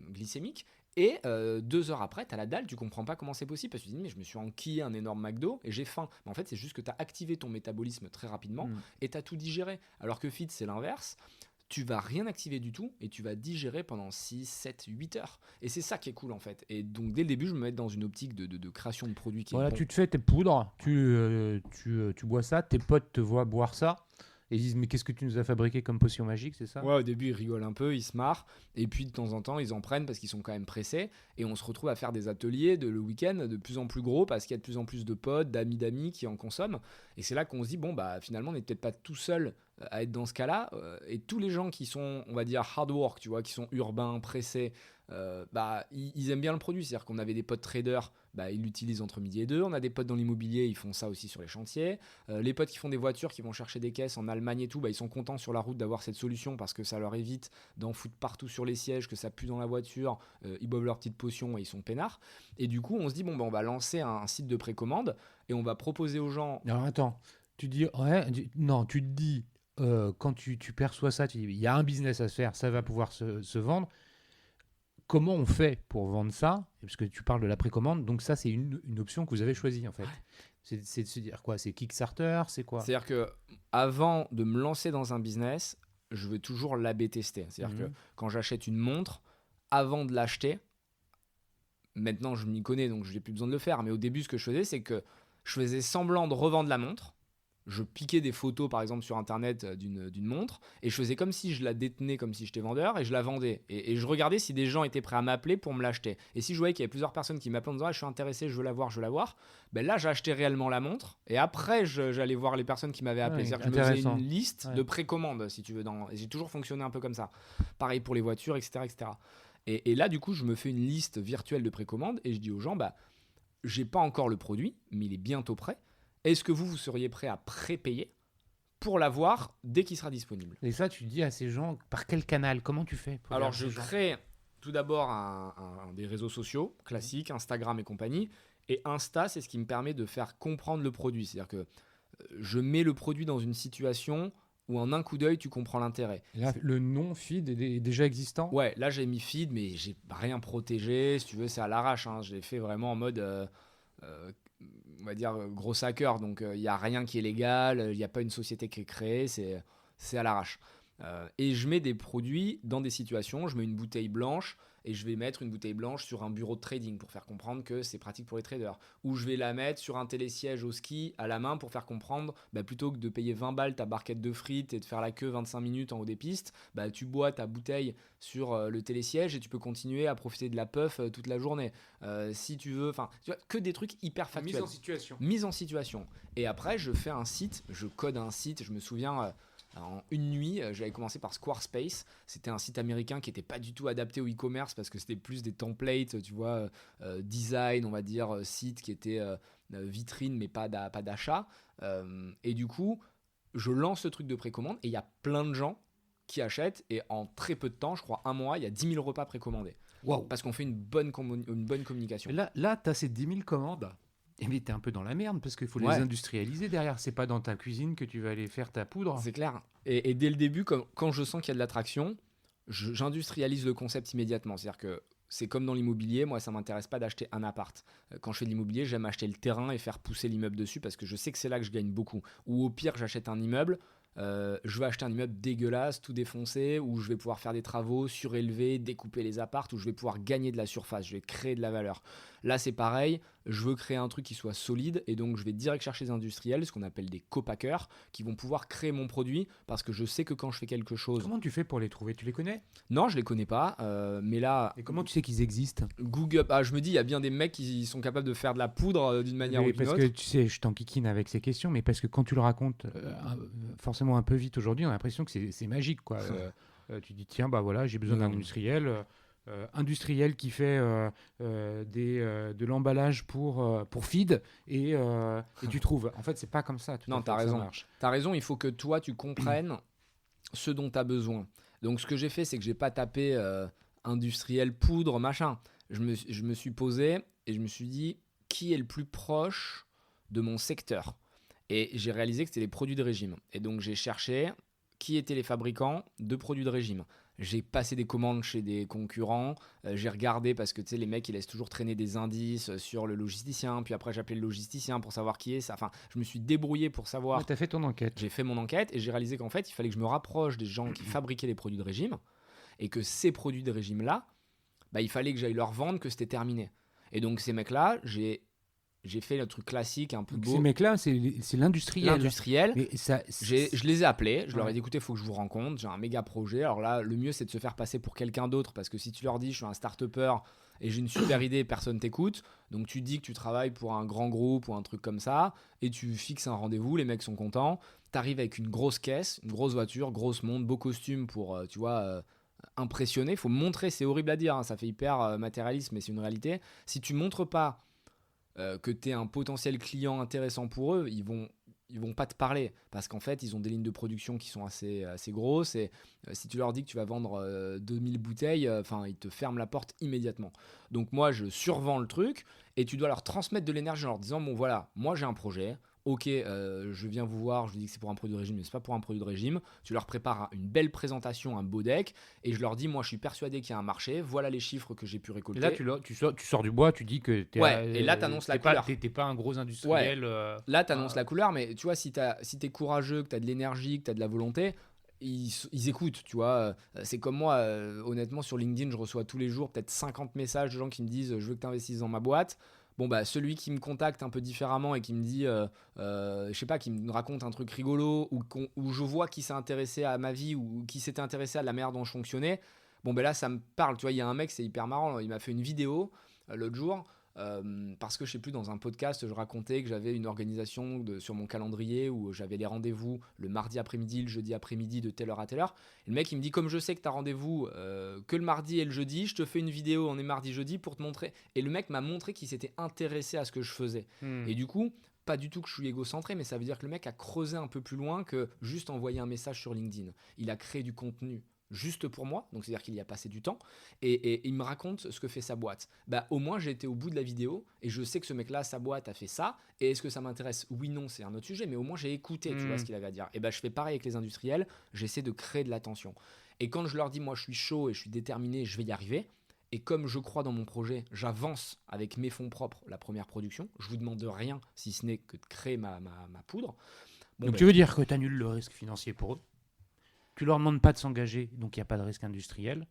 glycémique. Et 2 heures après, tu as la dalle, tu comprends pas comment c'est possible parce que tu te dis, mais je me suis enquillé un énorme McDo et j'ai faim. Mais en fait, c'est juste que tu as activé ton métabolisme très rapidement et tu as tout digéré. Alors que FIT, c'est l'inverse. Tu vas rien activer du tout et tu vas digérer pendant 6, 7, 8 heures. Et c'est ça qui est cool en fait. Et donc dès le début, je me mets dans une optique de création de produits qui Voilà, est bon. tu te fais tes poudres, tu bois ça, tes potes te voient boire ça, et ils disent mais qu'est-ce que tu nous as fabriqué comme potion magique, c'est ça? Ouais, au début, ils rigolent un peu, ils se marrent. Et puis, de temps en temps, ils en prennent parce qu'ils sont quand même pressés. Et on se retrouve à faire des ateliers le week-end de plus en plus gros parce qu'il y a de plus en plus de potes, d'amis qui en consomment. Et c'est là qu'on se dit, bon, bah finalement, on n'est peut-être pas tout seul à être dans ce cas-là. Et tous les gens qui sont, on va dire, hard work, tu vois, qui sont urbains, pressés, bah, ils aiment bien le produit. C'est-à-dire qu'on avait des potes traders, bah, ils l'utilisent entre midi et 2. On a des potes dans l'immobilier, ils font ça aussi sur les chantiers. Les potes qui font des voitures, qui vont chercher des caisses en Allemagne et tout, bah, ils sont contents sur la route d'avoir cette solution parce que ça leur évite d'en foutre partout sur les sièges, que ça pue dans la voiture. Ils boivent leur petite potion et ils sont peinards. Et du coup, on se dit, bon, bah, on va lancer un site de précommande et on va proposer aux gens... Alors attends, tu dis, ouais, non, tu te dis, quand tu perçois ça, tu dis, il y a un business à se faire, ça va pouvoir se vendre. Comment on fait pour vendre ça? Parce que tu parles de la précommande, donc ça, c'est une option que vous avez choisie en fait. C'est de se dire quoi? C'est Kickstarter? C'est quoi? C'est-à-dire que avant de me lancer dans un business, je veux toujours l'A/B tester. C'est-à-dire que quand j'achète une montre, avant de l'acheter, maintenant je m'y connais donc je n'ai plus besoin de le faire, mais au début ce que je faisais, c'est que je faisais semblant de revendre la montre je piquais des photos par exemple sur internet d'une montre et je faisais comme si je la détenais, comme si j'étais vendeur et je la vendais. Et je regardais si des gens étaient prêts à m'appeler pour me l'acheter. Et si je voyais qu'il y avait plusieurs personnes qui m'appelaient en disant je suis intéressé, je veux la voir, ben là j'achetais réellement la montre et après j'allais voir les personnes qui m'avaient appelé. Ouais, C'est-à-dire que je me faisais intéressant. une liste Ouais. de précommandes si tu veux. Et j'ai toujours fonctionné un peu comme ça. Pareil pour les voitures, etc. etc. Et là du coup je me fais une liste virtuelle de précommandes et je dis aux gens bah j'ai pas encore le produit mais il est bientôt prêt. Est-ce que vous seriez prêt à prépayer pour l'avoir dès qu'il sera disponible? Et ça, tu dis à ces gens, par quel canal? Comment tu fais pour dire Alors, à je ces gens? crée tout d'abord des réseaux sociaux classiques, Instagram et compagnie. Et Insta, c'est ce qui me permet de faire comprendre le produit. C'est-à-dire que je mets le produit dans une situation où en un coup d'œil, tu comprends l'intérêt. Là, le nom feed est déjà existant? Ouais, là, j'ai mis feed, mais j'ai rien protégé. Si tu veux, c'est à l'arrache, hein. Je l'ai fait vraiment en mode, euh, on va dire, gros hacker. Donc, il n'y a rien qui est légal. Il n'y a pas une société qui est créée. C'est à l'arrache. Et je mets des produits dans des situations. Je mets une bouteille blanche et je vais mettre une bouteille blanche sur un bureau de trading pour faire comprendre que c'est pratique pour les traders. Ou je vais la mettre sur un télésiège au ski à la main pour faire comprendre, bah, plutôt que de payer 20 balles ta barquette de frites et de faire la queue 25 minutes en haut des pistes, bah, tu bois ta bouteille sur le télésiège et tu peux continuer à profiter de la puff toute la journée. Si tu veux, enfin, tu vois, que des trucs hyper factuels. Mise en situation. Mise en situation. Et après, je fais un site, je code un site. Je me souviens, en une nuit, j'avais commencé par Squarespace. C'était un site américain qui n'était pas du tout adapté au e-commerce parce que c'était plus des templates, tu vois, design, on va dire, site qui était vitrine mais pas d'achat. Et du coup, je lance ce truc de précommande et il y a plein de gens qui achètent. Et en très peu de temps, je crois un mois, il y a 10 000 repas précommandés. Waouh! Parce qu'on fait une bonne communication. Mais là tu as ces 10 000 commandes. Et mais t'es un peu dans la merde parce qu'il faut les Ouais. industrialiser derrière. C'est pas dans ta cuisine que tu vas aller faire ta poudre. C'est clair. Et dès le début, quand je sens qu'il y a de l'attraction, j'industrialise le concept immédiatement. C'est-à-dire que c'est comme dans l'immobilier, moi ça m'intéresse pas d'acheter un appart. Quand je fais de l'immobilier, j'aime acheter le terrain et faire pousser l'immeuble dessus parce que je sais que c'est là que je gagne beaucoup. Ou au pire, j'achète un immeuble, je vais acheter un immeuble dégueulasse, tout défoncé, où je vais pouvoir faire des travaux, surélever, découper les apparts, où je vais pouvoir gagner de la surface, je vais créer de la valeur. Là c'est pareil, je veux créer un truc qui soit solide et donc je vais direct chercher des industriels, ce qu'on appelle des copackers, qui vont pouvoir créer mon produit parce que je sais que quand je fais quelque chose... Comment tu fais pour les trouver? Tu les connais? Non, je les connais pas, mais là, Et comment tu sais qu'ils existent? Google, je me dis, il y a bien des mecs qui sont capables de faire de la poudre d'une manière ou Mais d'une parce autre. que tu sais, je t'enquiquine avec ces questions, mais parce que quand tu le racontes forcément un peu vite aujourd'hui, on a l'impression que c'est magique, quoi. Tu dis, tiens, bah voilà, j'ai besoin Non. d'un industriel qui fait de l'emballage pour feed et tu trouves. En fait, c'est pas comme ça. Tout à Non, fait, t'as ça raison. marche. T'as raison, il faut que toi, tu comprennes ce dont tu as besoin. Donc, ce que j'ai fait, c'est que j'ai pas tapé industriel, poudre, machin. Je me suis posé et je me suis dit, qui est le plus proche de mon secteur? Et j'ai réalisé que c'était les produits de régime. Et donc, j'ai cherché qui étaient les fabricants de produits de régime. J'ai passé des commandes chez des concurrents, j'ai regardé parce que tu sais, les mecs ils laissent toujours traîner des indices sur le logisticien, puis après j'appelais le logisticien pour savoir qui est ça. Enfin, je me suis débrouillé pour savoir. Ouais, t'as fait ton enquête. J'ai fait mon enquête et j'ai réalisé qu'en fait il fallait que je me rapproche des gens qui fabriquaient les produits de régime et que ces produits de régime là, bah, il fallait que j'aille leur vendre que c'était terminé. Et donc ces mecs là, j'ai fait le truc classique un peu Donc, beau. ces mecs-là, c'est l'industriel. L'industriel. Mais ça, Je les ai appelés, je leur ai Ouais. dit écoutez, il faut que je vous rencontre, j'ai un méga projet. Alors là, le mieux c'est de se faire passer pour quelqu'un d'autre parce que si tu leur dis je suis un start-upper et j'ai une super idée, personne t'écoute. Donc tu dis que tu travailles pour un grand groupe ou un truc comme ça et tu fixes un rendez-vous, les mecs sont contents. T'arrives avec une grosse caisse, une grosse voiture, grosse montre, beau costume pour, tu vois, impressionner. Faut montrer, c'est horrible à dire, hein, ça fait hyper matérialiste, mais c'est une réalité. Si tu montres pas que tu es un potentiel client intéressant pour eux, ils vont pas te parler parce qu'en fait ils ont des lignes de production qui sont assez grosses et si tu leur dis que tu vas vendre 2000 bouteilles, ils te ferment la porte immédiatement. Donc moi je survends le truc et tu dois leur transmettre de l'énergie en leur disant bon voilà, moi j'ai un projet, ok, je viens vous voir, je vous dis que c'est pour un produit de régime mais c'est pas pour un produit de régime. Tu leur prépares une belle présentation, un beau deck et je leur dis moi je suis persuadé qu'il y a un marché, voilà les chiffres que j'ai pu Et récolter. là, tu sors du bois, tu dis que Ouais, et là, t'annonces la couleur. T'es pas un gros industriel. Là, tu annonces la couleur, mais tu vois, si t'es courageux, que tu as de l'énergie, que tu as de la volonté, ils écoutent, tu vois. C'est comme moi, honnêtement, sur LinkedIn, je reçois tous les jours peut-être 50 messages de gens qui me disent je veux que tu investisses dans ma boîte. Bon, bah, celui qui me contacte un peu différemment et qui me dit, je sais pas, qui me raconte un truc rigolo où je vois qui s'est intéressé à ma vie ou qui s'était intéressé à la manière dont je fonctionnais, bon, ben là, ça me parle. Tu vois, il y a un mec, c'est hyper marrant, il m'a fait une vidéo l'autre jour. Parce que je sais plus, dans un podcast, je racontais que j'avais une organisation sur mon calendrier où j'avais les rendez-vous le mardi après-midi, le jeudi après-midi de telle heure à telle heure. Et le mec il me dit, comme je sais que tu as rendez-vous que le mardi et le jeudi, je te fais une vidéo, on est mardi jeudi pour te montrer. Et le mec m'a montré qu'il s'était intéressé à ce que je faisais. Et du coup, pas du tout que je suis égocentré, mais ça veut dire que le mec a creusé un peu plus loin que juste envoyer un message sur LinkedIn. Il a créé du contenu juste pour moi, donc c'est-à-dire qu'il y a passé du temps, et il me raconte ce que fait sa boîte. Bah, au moins, j'ai été au bout de la vidéo, et je sais que ce mec-là, sa boîte a fait ça, et est-ce que ça m'intéresse? Oui, non, c'est un autre sujet, mais au moins, j'ai écouté, tu vois, ce qu'il avait à dire. Et bah, je fais pareil avec les industriels, j'essaie de créer de l'attention. Et quand je leur dis, moi, je suis chaud et je suis déterminé, je vais y arriver, et comme je crois dans mon projet, j'avance avec mes fonds propres la première production, je vous demande rien, si ce n'est que de créer ma poudre. Bon, donc tu veux dire que tu annules le risque financier pour eux? Tu leur demandes pas de s'engager, donc il n'y a pas de risque industriel.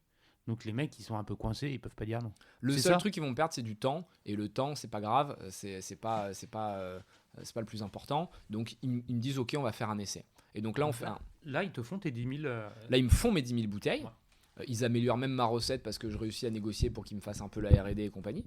Donc les mecs, ils sont un peu coincés, ils peuvent pas dire non. Le seul truc qu'ils vont perdre, c'est du temps. Et le temps, c'est pas grave, c'est pas le plus important. Donc ils me disent, ok, on va faire un essai. Et donc là, on fait un... Là, ils te font tes 10 000... Là, ils me font mes 10 000 bouteilles. Ouais. Ils améliorent même ma recette parce que je réussis à négocier pour qu'ils me fassent un peu la R&D et compagnie.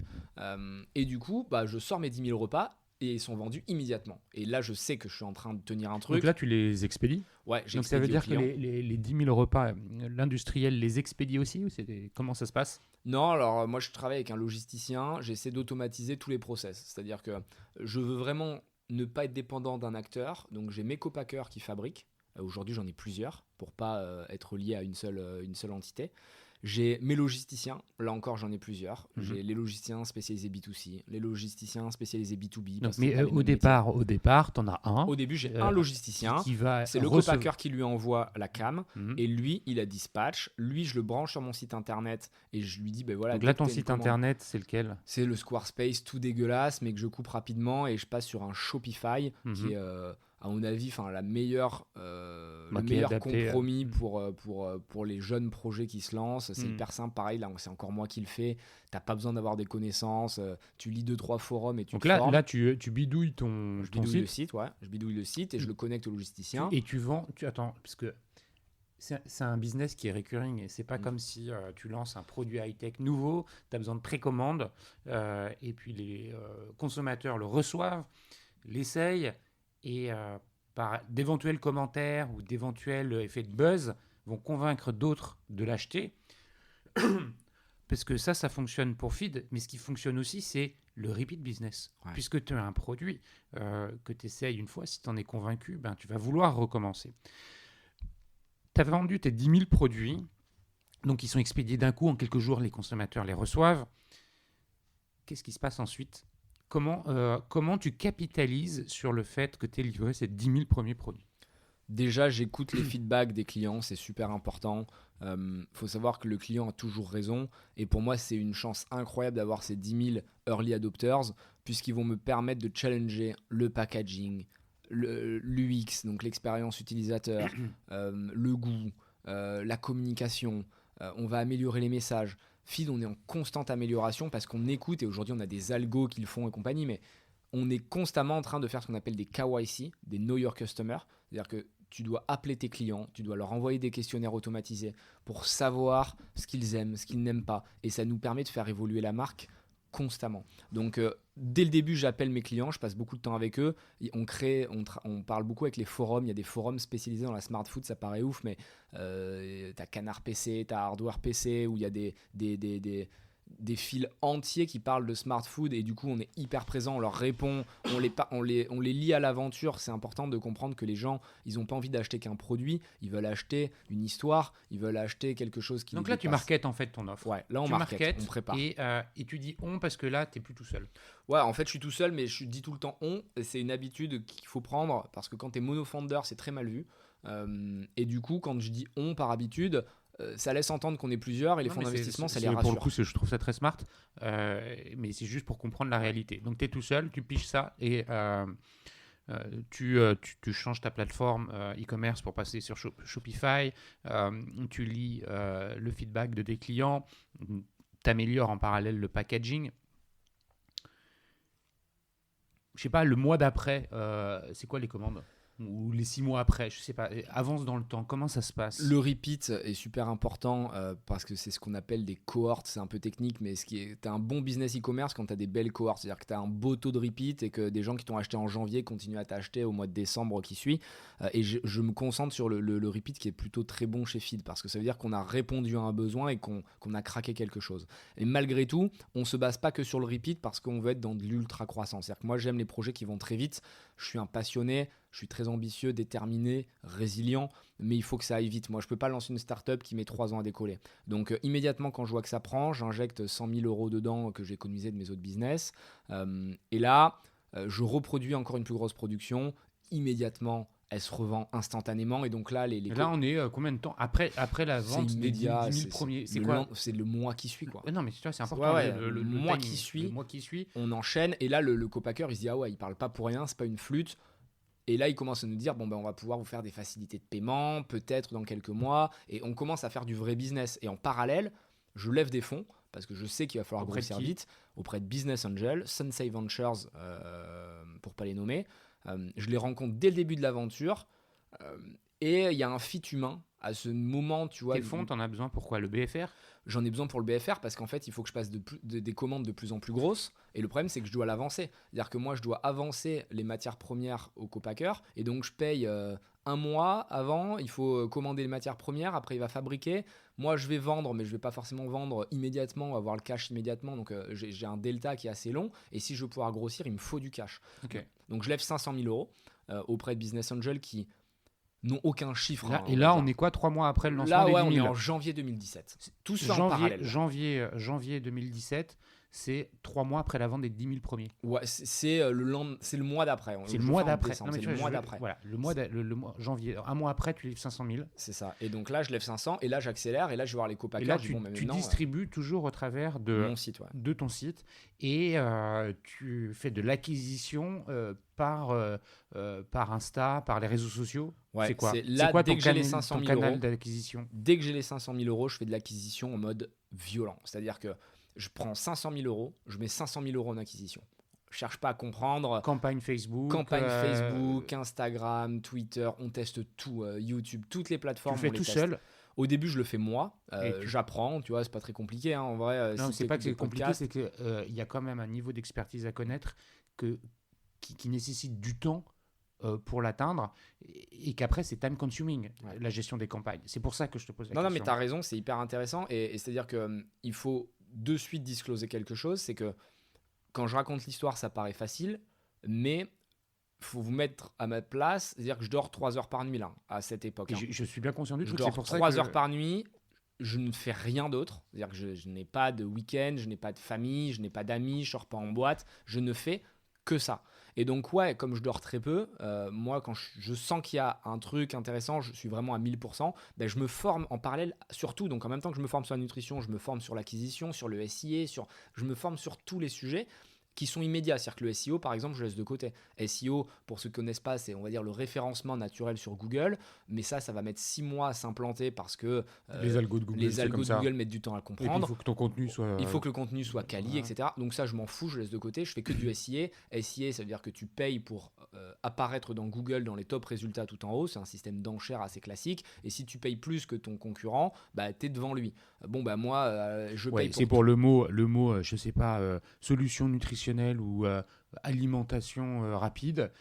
Et du coup, bah, je sors mes 10 000 repas. Et ils sont vendus immédiatement. Et là, je sais que je suis en train de tenir un truc. Donc là, tu les expédies? Ouais, j'expédie. Donc ça veut dire que les 10 000 repas, l'industriel les expédie aussi, ou comment ça se passe? Non, alors moi, je travaille avec un logisticien. J'essaie d'automatiser tous les process. C'est-à-dire que je veux vraiment ne pas être dépendant d'un acteur. Donc j'ai mes copackers qui fabriquent. Aujourd'hui, j'en ai plusieurs pour pas être lié à une seule entité. J'ai mes logisticiens, là encore j'en ai plusieurs. J'ai les logisticiens spécialisés B2C, les logisticiens spécialisés B2B. Donc, mais au départ, tu en as un. Au début, j'ai un logisticien. C'est le copacker qui lui envoie la cam. Et lui, il a dispatch. Lui, je le branche sur mon site internet et je lui dis, ben voilà. Donc là, ton site internet, c'est lequel? C'est le Squarespace tout dégueulasse, mais que je coupe rapidement et je passe sur un Shopify qui est... à mon avis, le meilleur compromis pour les jeunes projets qui se lancent. C'est hyper simple, pareil, là c'est encore moi qui le fais. T'as pas besoin d'avoir des connaissances, tu lis 2-3 forums et tu te formes. Là, tu bidouilles ton site. Le site, ouais. Je bidouille le site et je le connecte au logisticien. Et tu vends, attends, parce que c'est un business qui est recurring et c'est pas comme si tu lances un produit high-tech nouveau, tu as besoin de précommande et puis les consommateurs le reçoivent, l'essayent, et par d'éventuels commentaires ou d'éventuels effets de buzz vont convaincre d'autres de l'acheter. Parce que ça fonctionne pour Feed, mais ce qui fonctionne aussi, c'est le repeat business. Ouais. Puisque tu as un produit que tu essayes une fois, si tu en es convaincu, ben, tu vas vouloir recommencer. Tu as vendu tes 10 000 produits, donc ils sont expédiés d'un coup, en quelques jours, les consommateurs les reçoivent. Qu'est-ce qui se passe ensuite ? Comment tu capitalises sur le fait que tu aies livré ces 10 000 premiers produits? Déjà, j'écoute les feedbacks des clients, c'est super important. Faut savoir que le client a toujours raison. Et pour moi, c'est une chance incroyable d'avoir ces 10 000 early adopters, puisqu'ils vont me permettre de challenger le packaging, l'UX, donc l'expérience utilisateur, le goût, la communication. On va améliorer les messages. Feed, on est en constante amélioration parce qu'on écoute, et aujourd'hui on a des algos qui le font et compagnie, mais on est constamment en train de faire ce qu'on appelle des KYC, des Know Your Customer. C'est-à-dire que tu dois appeler tes clients, tu dois leur envoyer des questionnaires automatisés pour savoir ce qu'ils aiment, ce qu'ils n'aiment pas. Et ça nous permet de faire évoluer la marque constamment. Donc dès le début, j'appelle mes clients, je passe beaucoup de temps avec eux. On parle beaucoup avec les forums. Il y a des forums spécialisés dans la smart food, ça paraît ouf, mais t'as Canard PC, t'as Hardware PC, où il y a des fils entiers qui parlent de smart food, et du coup on est hyper présent, on leur répond, on les lie à l'aventure. C'est important de comprendre que les gens, ils n'ont pas envie d'acheter qu'un produit, ils veulent acheter une histoire, ils veulent acheter quelque chose qui... Donc là tu marketes en fait ton offre. Ouais, là on market, on prépare. Et tu dis on parce que là t'es plus tout seul. Ouais, en fait je suis tout seul, mais je dis tout le temps on, et c'est une habitude qu'il faut prendre, parce que quand t'es monofounder c'est très mal vu, et du coup quand je dis on par habitude, ça laisse entendre qu'on est plusieurs, et les fonds d'investissement, ça les rassure. Pour le coup, je trouve ça très smart, mais c'est juste pour comprendre la réalité. Donc, tu es tout seul, tu piches ça, et tu changes ta plateforme e-commerce pour passer sur Shopify, tu lis le feedback de tes clients, tu améliores en parallèle le packaging. je sais pas, le mois d'après, c'est quoi les commandes? Ou les 6 mois après, je sais pas, avance dans le temps, comment ça se passe? Le repeat est super important parce que c'est ce qu'on appelle des cohortes, c'est un peu technique, mais t'as un bon business e-commerce quand tu as des belles cohortes, c'est-à-dire que tu as un beau taux de repeat et que des gens qui t'ont acheté en janvier continuent à t'acheter au mois de décembre qui suit. Et je me concentre sur le repeat qui est plutôt très bon chez Feed parce que ça veut dire qu'on a répondu à un besoin et qu'on a craqué quelque chose. Et malgré tout, on se base pas que sur le repeat parce qu'on veut être dans de l'ultra croissance. C'est-à-dire que moi j'aime les projets qui vont très vite, je suis un passionné, je suis très ambitieux, déterminé, résilient, mais il faut que ça aille vite. Moi, je ne peux pas lancer une startup qui met 3 ans à décoller. Donc, immédiatement, quand je vois que ça prend, j'injecte 100 000 euros dedans que j'ai économisé de mes autres business. Et là, je reproduis encore une plus grosse production. Immédiatement, elle se revend instantanément. Et donc là, Et là, on est combien de temps après la vente c'est des 10 immédiat, 000 premiers? C'est quoi? C'est le mois qui suit, quoi. Non, mais tu vois, c'est important. Ouais, Le mois timing, qui suit. le mois qui suit. On enchaîne. Et là, le copacker, il se dit, ah ouais, il parle pas pour rien, c'est pas une flûte. Et là, il commence à nous dire, bon, ben, on va pouvoir vous faire des facilités de paiement, peut-être dans quelques mois. Et on commence à faire du vrai business. Et en parallèle, je lève des fonds, parce que je sais qu'il va falloir grossir vite, auprès de Business Angel, Sensei Ventures, pour pas les nommer. Je les rencontre dès le début de l'aventure. Et il y a un fit humain à ce moment, tu vois. Quel fonds t'en as besoin? Pourquoi? Le BFR? J'en ai besoin pour le BFR parce qu'en fait, il faut que je passe des commandes de plus en plus grosses. Et le problème, c'est que je dois l'avancer. C'est-à-dire que moi, je dois avancer les matières premières au copacker. Et donc, je paye un mois avant. Il faut commander les matières premières. Après, il va fabriquer. Moi, je vais vendre, mais je ne vais pas forcément vendre immédiatement, avoir le cash immédiatement. Donc, j'ai un delta qui est assez long. Et si je veux pouvoir grossir, il me faut du cash. Okay. Donc, je lève 500 000 euros auprès de Business Angel qui n'ont aucun chiffre. Là, et là, on est quoi 3 mois après le lancement des 10 000? Là, on est en janvier 2017. Tout ça en parallèle. Janvier 2017, c'est 3 mois après la vente des 10 000 premiers. Ouais, c'est le mois d'après. C'est le mois d'après. C'est le mois d'après. Voilà, le mois janvier. Un mois après, tu livres 500 000. C'est ça. Et donc là, je lève 500 et là, j'accélère et là, je vais voir les copackers. Et là, tu distribues toujours au travers de ton site et tu fais de l'acquisition par Insta, par les réseaux sociaux. Ouais, c'est quoi dès que j'ai les 500 000 euros d'acquisition? Dès que j'ai les 500 000 euros, je fais de l'acquisition en mode violent. C'est-à-dire que je prends 500 000 euros, je mets 500 000 euros en acquisition. Je cherche pas à comprendre. Campagne Facebook, Instagram, Twitter, on teste tout, YouTube, toutes les plateformes. Tu le fais tout seul? Au début, je le fais moi. J'apprends, tu vois, c'est pas très compliqué en vrai. Non, c'est pas que c'est compliqué, c'est qu'il y a quand même un niveau d'expertise à connaître qui nécessite du temps pour l'atteindre et qu'après c'est time consuming, la gestion des campagnes. C'est pour ça que je te pose la question. Non, mais tu as raison, c'est hyper intéressant et c'est-à-dire qu'il faut de suite discloser quelque chose, c'est que quand je raconte l'histoire, ça paraît facile, mais faut vous mettre à ma place, c'est-à-dire que je dors 3 heures par nuit là, à cette époque. Je suis bien conscient du truc. Je dors 3 heures par nuit, je ne fais rien d'autre, c'est-à-dire que je n'ai pas de week-end, je n'ai pas de famille, je n'ai pas d'amis, je sors pas en boîte, je ne fais que ça. Et donc, ouais, comme je dors très peu, moi, quand je sens qu'il y a un truc intéressant, je suis vraiment à 1000%, ben, je me forme en parallèle sur tout. Donc, en même temps que je me forme sur la nutrition, je me forme sur l'acquisition, sur le SIA, je me forme sur tous les sujets qui sont immédiats. C'est-à-dire que le SEO, par exemple, je laisse de côté. SEO, pour ceux qui ne connaissent pas, c'est, on va dire, le référencement naturel sur Google. Mais ça va mettre 6 mois à s'implanter parce que les algos de Google mettent du temps à comprendre. Il faut que ton contenu soit... Il faut que le contenu soit quali, etc. Donc ça, je m'en fous, je laisse de côté. Je fais que du SIA. SIA, ça veut dire que tu payes pour apparaître dans Google dans les top résultats tout en haut. C'est un système d'enchères assez classique. Et si tu payes plus que ton concurrent, bah, tu es devant lui. Bon, bah, moi, je paye pour... C'est pour le mot, je sais pas, solution nutritionnelle ou alimentation rapide,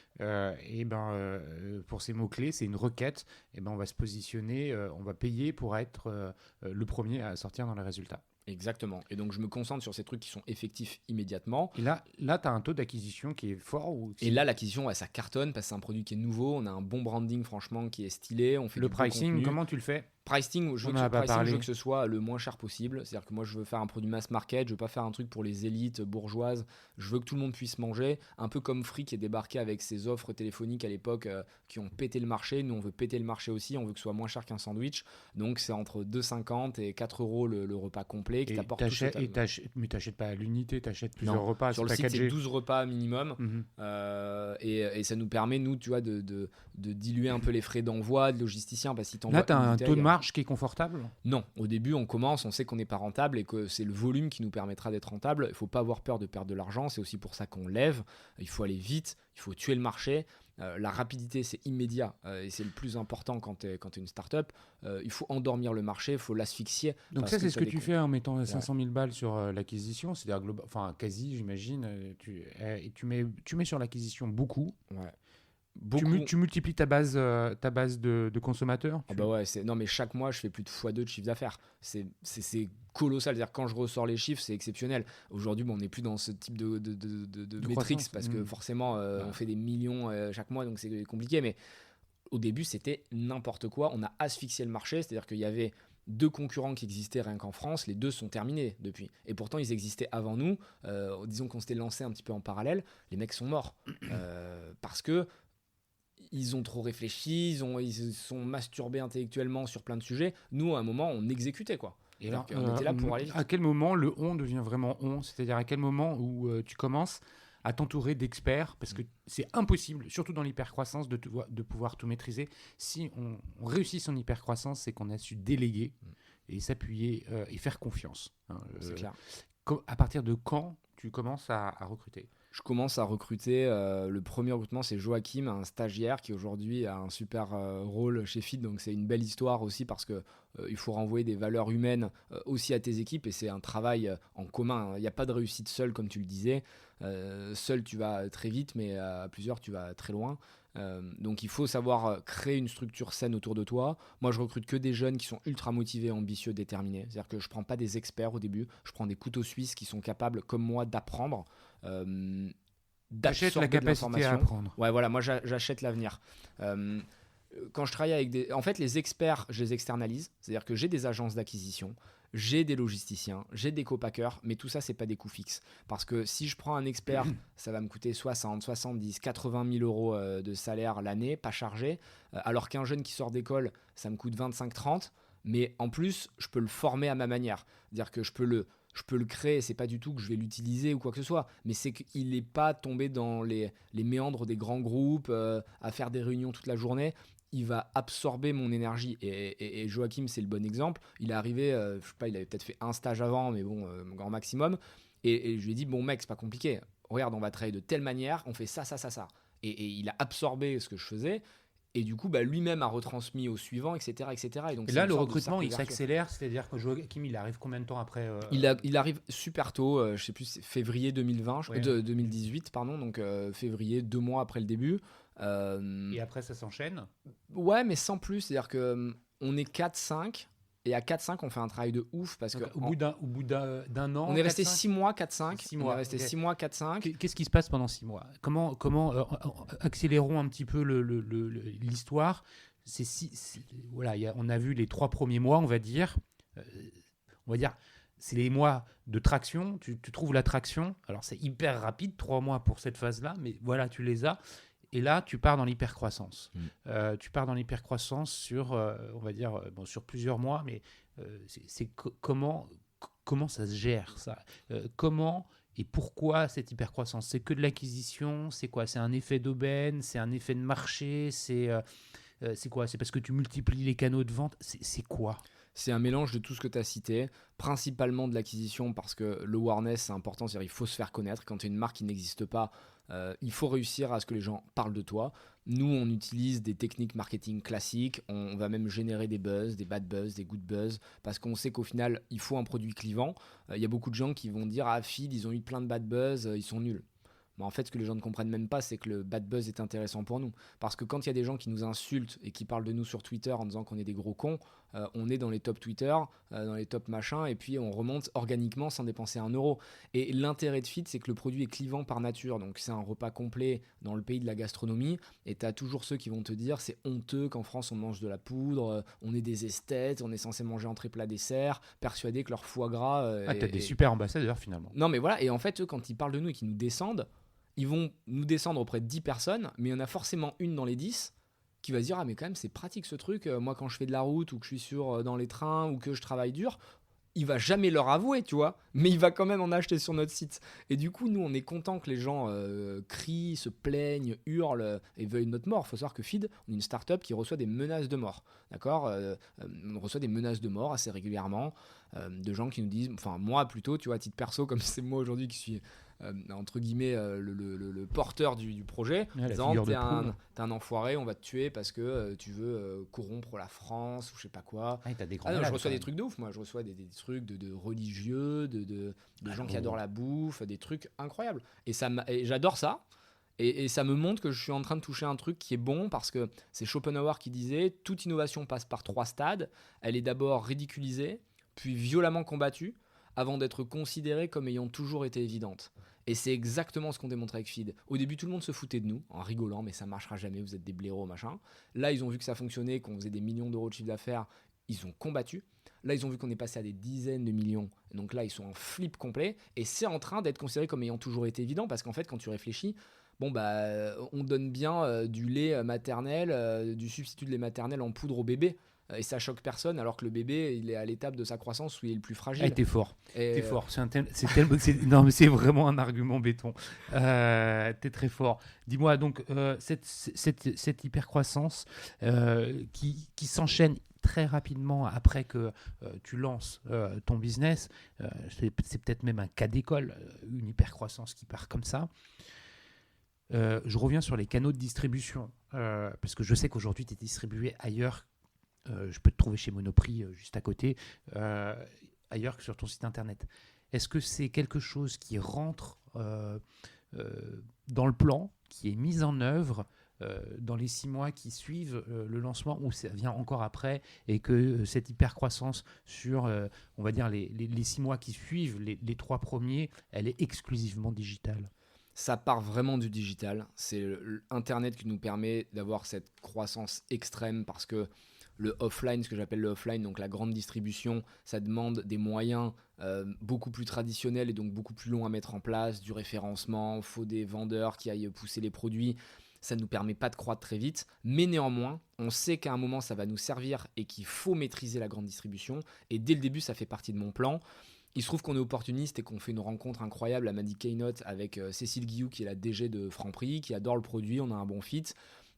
pour ces mots-clés, c'est une requête, on va se positionner, on va payer pour être le premier à sortir dans les résultats. Exactement. Et donc, je me concentre sur ces trucs qui sont effectifs immédiatement. Et là tu as un taux d'acquisition qui est fort Et là, l'acquisition, ça cartonne parce que c'est un produit qui est nouveau. On a un bon branding, franchement, qui est stylé. On fait le pricing, comment tu le fais? Pricing, je veux que ce soit le moins cher possible. C'est-à-dire que moi, je veux faire un produit mass market. Je veux pas faire un truc pour les élites bourgeoises. Je veux que tout le monde puisse manger. Un peu comme Free qui est débarqué avec ses offres téléphoniques à l'époque qui ont pété le marché. Nous, on veut péter le marché aussi. On veut que ce soit moins cher qu'un sandwich. Donc, c'est entre 2,50 et 4 euros le repas complet. Qui t'apporte mais t'achètes pas à l'unité, t'achètes plusieurs repas. Sur le site, c'est 12 repas minimum. Mm-hmm. Et ça nous permet, nous, tu vois, de diluer un peu les frais d'envoi, de logisticien. Parce que si là, tu as un taux de marge marge qui est confortable ? Non, au début, on commence, on sait qu'on n'est pas rentable et que c'est le volume qui nous permettra d'être rentable. Il ne faut pas avoir peur de perdre de l'argent, c'est aussi pour ça qu'on lève. Il faut aller vite, il faut tuer le marché. La rapidité, c'est immédiat et c'est le plus important quand tu es une startup. Il faut endormir le marché, il faut l'asphyxier. Donc ça, c'est ce que tu fais en mettant 500 000 balles sur l'acquisition, c'est-à-dire enfin quasi, j'imagine. Tu mets sur l'acquisition beaucoup. Ouais. Tu multiplies ta base de consommateurs. Ah bah ouais, non mais chaque mois je fais plus de x2 de chiffre d'affaires. C'est colossal. C'est-à-dire quand je ressors les chiffres, c'est exceptionnel. Aujourd'hui, on n'est plus dans ce type de métriques parce que forcément on fait des millions chaque mois, donc c'est compliqué. Mais au début, c'était n'importe quoi. On a asphyxié le marché, c'est-à-dire qu'il y avait 2 concurrents qui existaient rien qu'en France, les 2 sont terminés depuis. Et pourtant, ils existaient avant nous. Disons qu'on s'était lancé un petit peu en parallèle. Les mecs sont morts parce que ils ont trop réfléchi, ils se sont masturbés intellectuellement sur plein de sujets. Nous, à un moment, on exécutait, quoi. Et alors, on était là pour aller vite. À quel moment le on devient vraiment on ? C'est-à-dire à quel moment où tu commences à t'entourer d'experts ? Parce que c'est impossible, surtout dans l'hypercroissance, de pouvoir tout maîtriser. Si on réussit son hypercroissance, c'est qu'on a su déléguer et s'appuyer et faire confiance. C'est clair. À partir de quand tu commences à recruter ? Je commence à recruter. Le premier recrutement, c'est Joachim, un stagiaire qui aujourd'hui a un super rôle chez Feed. Donc c'est une belle histoire aussi parce que il faut renvoyer des valeurs humaines aussi à tes équipes et c'est un travail en commun. Il n'y a pas de réussite seule, comme tu le disais. Seul, tu vas très vite, mais à plusieurs, tu vas très loin. Donc il faut savoir créer une structure saine autour de toi. Moi, je recrute que des jeunes qui sont ultra motivés, ambitieux, déterminés. C'est-à-dire que je ne prends pas des experts au début. Je prends des couteaux suisses qui sont capables, comme moi, d'apprendre. J'achète la capacité à apprendre. Ouais, voilà, moi j'achète l'avenir. Quand je travaille avec en fait, les experts, je les externalise. C'est-à-dire que j'ai des agences d'acquisition, j'ai des logisticiens, j'ai des copackers, mais tout ça, c'est pas des coûts fixes. Parce que si je prends un expert, ça va me coûter 60, 70, 80 000 euros de salaire l'année, pas chargé. Alors qu'un jeune qui sort d'école, ça me coûte 25, 30. Mais en plus, je peux le former à ma manière. C'est-à-dire que je peux le créer, c'est pas du tout que je vais l'utiliser ou quoi que ce soit, mais c'est qu'il n'est pas tombé dans les méandres des grands groupes, à faire des réunions toute la journée. Il va absorber mon énergie et Joachim, c'est le bon exemple. Il est arrivé, je sais pas, il avait peut-être fait un stage avant, mais bon, grand maximum. Et je lui ai dit, bon mec, c'est pas compliqué. Regarde, on va travailler de telle manière, on fait ça. Et il a absorbé ce que je faisais. Et du coup, lui-même a retransmis au suivant, etc. Et donc, là, le recrutement, il s'accélère. C'est-à-dire que Joachim, il arrive combien de temps après Il arrive super tôt, je sais plus, c'est février 2018, pardon. Donc, février, 2 mois après le début. Et après, ça s'enchaîne ? Ouais, mais sans plus. C'est-à-dire qu'on est 4-5. Et à 4-5, on fait un travail de ouf. Parce donc, au bout d'un an. On est resté 6 mois, 4-5. 6 mois. On est resté 6 mois, 4-5. Qu'est-ce qui se passe pendant 6 mois ? Comment accélérons un petit peu l'histoire. Voilà, on a vu les 3 premiers mois, on va dire. C'est les mois de traction. Tu trouves la traction. Alors, c'est hyper rapide, 3 mois pour cette phase-là. Mais voilà, tu les as. Et là, tu pars dans l'hypercroissance. Tu pars dans l'hypercroissance sur, on va dire, sur plusieurs mois, mais comment ça se gère, ça ? Comment et pourquoi cette hypercroissance ? C'est que de l'acquisition ? C'est quoi ? C'est un effet d'aubaine ? C'est un effet de marché ? C'est quoi ? C'est parce que tu multiplies les canaux de vente ? C'est quoi ? C'est un mélange de tout ce que tu as cité, principalement de l'acquisition parce que le awareness, c'est important, c'est-à-dire il faut se faire connaître. Quand tu es une marque qui n'existe pas, il faut réussir à ce que les gens parlent de toi. Nous, on utilise des techniques marketing classiques, on va même générer des buzz, des bad buzz, des good buzz, parce qu'on sait qu'au final, il faut un produit clivant. Il y a beaucoup de gens qui vont dire « Ah, Feed, ils ont eu plein de bad buzz, ils sont nuls ». Mais en fait, ce que les gens ne comprennent même pas, c'est que le bad buzz est intéressant pour nous. Parce que quand il y a des gens qui nous insultent et qui parlent de nous sur Twitter en disant qu'on est des gros cons, on est dans les top Twitter, dans les top machins, et puis on remonte organiquement sans dépenser un euro. Et l'intérêt de Feed, c'est que le produit est clivant par nature. Donc c'est un repas complet dans le pays de la gastronomie. Et tu as toujours ceux qui vont te dire c'est honteux qu'en France on mange de la poudre, on est des esthètes, on est censé manger entrée plat dessert, persuadés que leur foie gras... t'as des super ambassadeurs finalement. Non mais voilà, et en fait, eux, quand ils parlent de nous et qu'ils nous descendent, ils vont nous descendre auprès de 10 personnes, mais il y en a forcément une dans les 10 qui va se dire « Ah mais quand même c'est pratique ce truc, moi quand je fais de la route ou que je suis dans les trains ou que je travaille dur, il va jamais leur avouer, tu vois, mais il va quand même en acheter sur notre site. Et du coup, nous, on est content que les gens crient, se plaignent, hurlent et veuillent notre mort. Il faut savoir que Feed, on est une startup qui reçoit des menaces de mort, d'accord. On reçoit des menaces de mort assez régulièrement de gens qui nous disent, enfin moi plutôt, tu vois, à titre perso, comme c'est moi aujourd'hui qui suis entre guillemets le porteur du projet, disant t'es un enfoiré, on va te tuer parce que tu veux corrompre la France ou je sais pas quoi. T'as des Non, je reçois des trucs de ouf, moi je reçois des trucs de religieux, de gens qui adorent la bouffe, des trucs incroyables. Et j'adore ça. Et ça me montre que je suis en train de toucher un truc qui est bon parce que c'est Schopenhauer qui disait toute innovation passe par 3 stades. Elle est d'abord ridiculisée, puis violemment combattue, avant d'être considérée comme ayant toujours été évidente. Et c'est exactement ce qu'on démontrait avec Feed. Au début, tout le monde se foutait de nous, en rigolant, mais ça marchera jamais, vous êtes des blaireaux, machin. Là, ils ont vu que ça fonctionnait, qu'on faisait des millions d'euros de chiffre d'affaires, ils ont combattu. Là, ils ont vu qu'on est passé à des dizaines de millions. Donc là, ils sont en flip complet. Et c'est en train d'être considéré comme ayant toujours été évident, parce qu'en fait, quand tu réfléchis, on donne bien du lait maternel, du substitut de lait maternel en poudre au bébé. Et ça choque personne, alors que le bébé, il est à l'étape de sa croissance où il est le plus fragile. T'es fort. T'es fort. Non, mais c'est vraiment un argument béton. T'es très fort. Dis-moi, donc, cette hypercroissance qui s'enchaîne très rapidement après que tu lances ton business, c'est peut-être même un cas d'école, une hypercroissance qui part comme ça. Je reviens sur les canaux de distribution, parce que je sais qu'aujourd'hui, tu es distribué ailleurs. Je peux te trouver chez Monoprix juste à côté, ailleurs que sur ton site internet. Est-ce que c'est quelque chose qui rentre dans le plan, qui est mis en œuvre dans les 6 mois qui suivent le lancement, ou ça vient encore après, et que cette hypercroissance sur, on va dire, les 6 mois qui suivent, les 3 premiers, elle est exclusivement digitale? Ça part vraiment du digital. C'est Internet qui nous permet d'avoir cette croissance extrême parce que le offline, ce que j'appelle le offline, donc la grande distribution, ça demande des moyens beaucoup plus traditionnels et donc beaucoup plus longs à mettre en place, du référencement, il faut des vendeurs qui aillent pousser les produits. Ça ne nous permet pas de croître très vite, mais néanmoins, on sait qu'à un moment, ça va nous servir et qu'il faut maîtriser la grande distribution. Et dès le début, ça fait partie de mon plan. Il se trouve qu'on est opportuniste et qu'on fait une rencontre incroyable à Madi Keynote avec Cécile Guillou, qui est la DG de Franprix, qui adore le produit, on a un bon fit.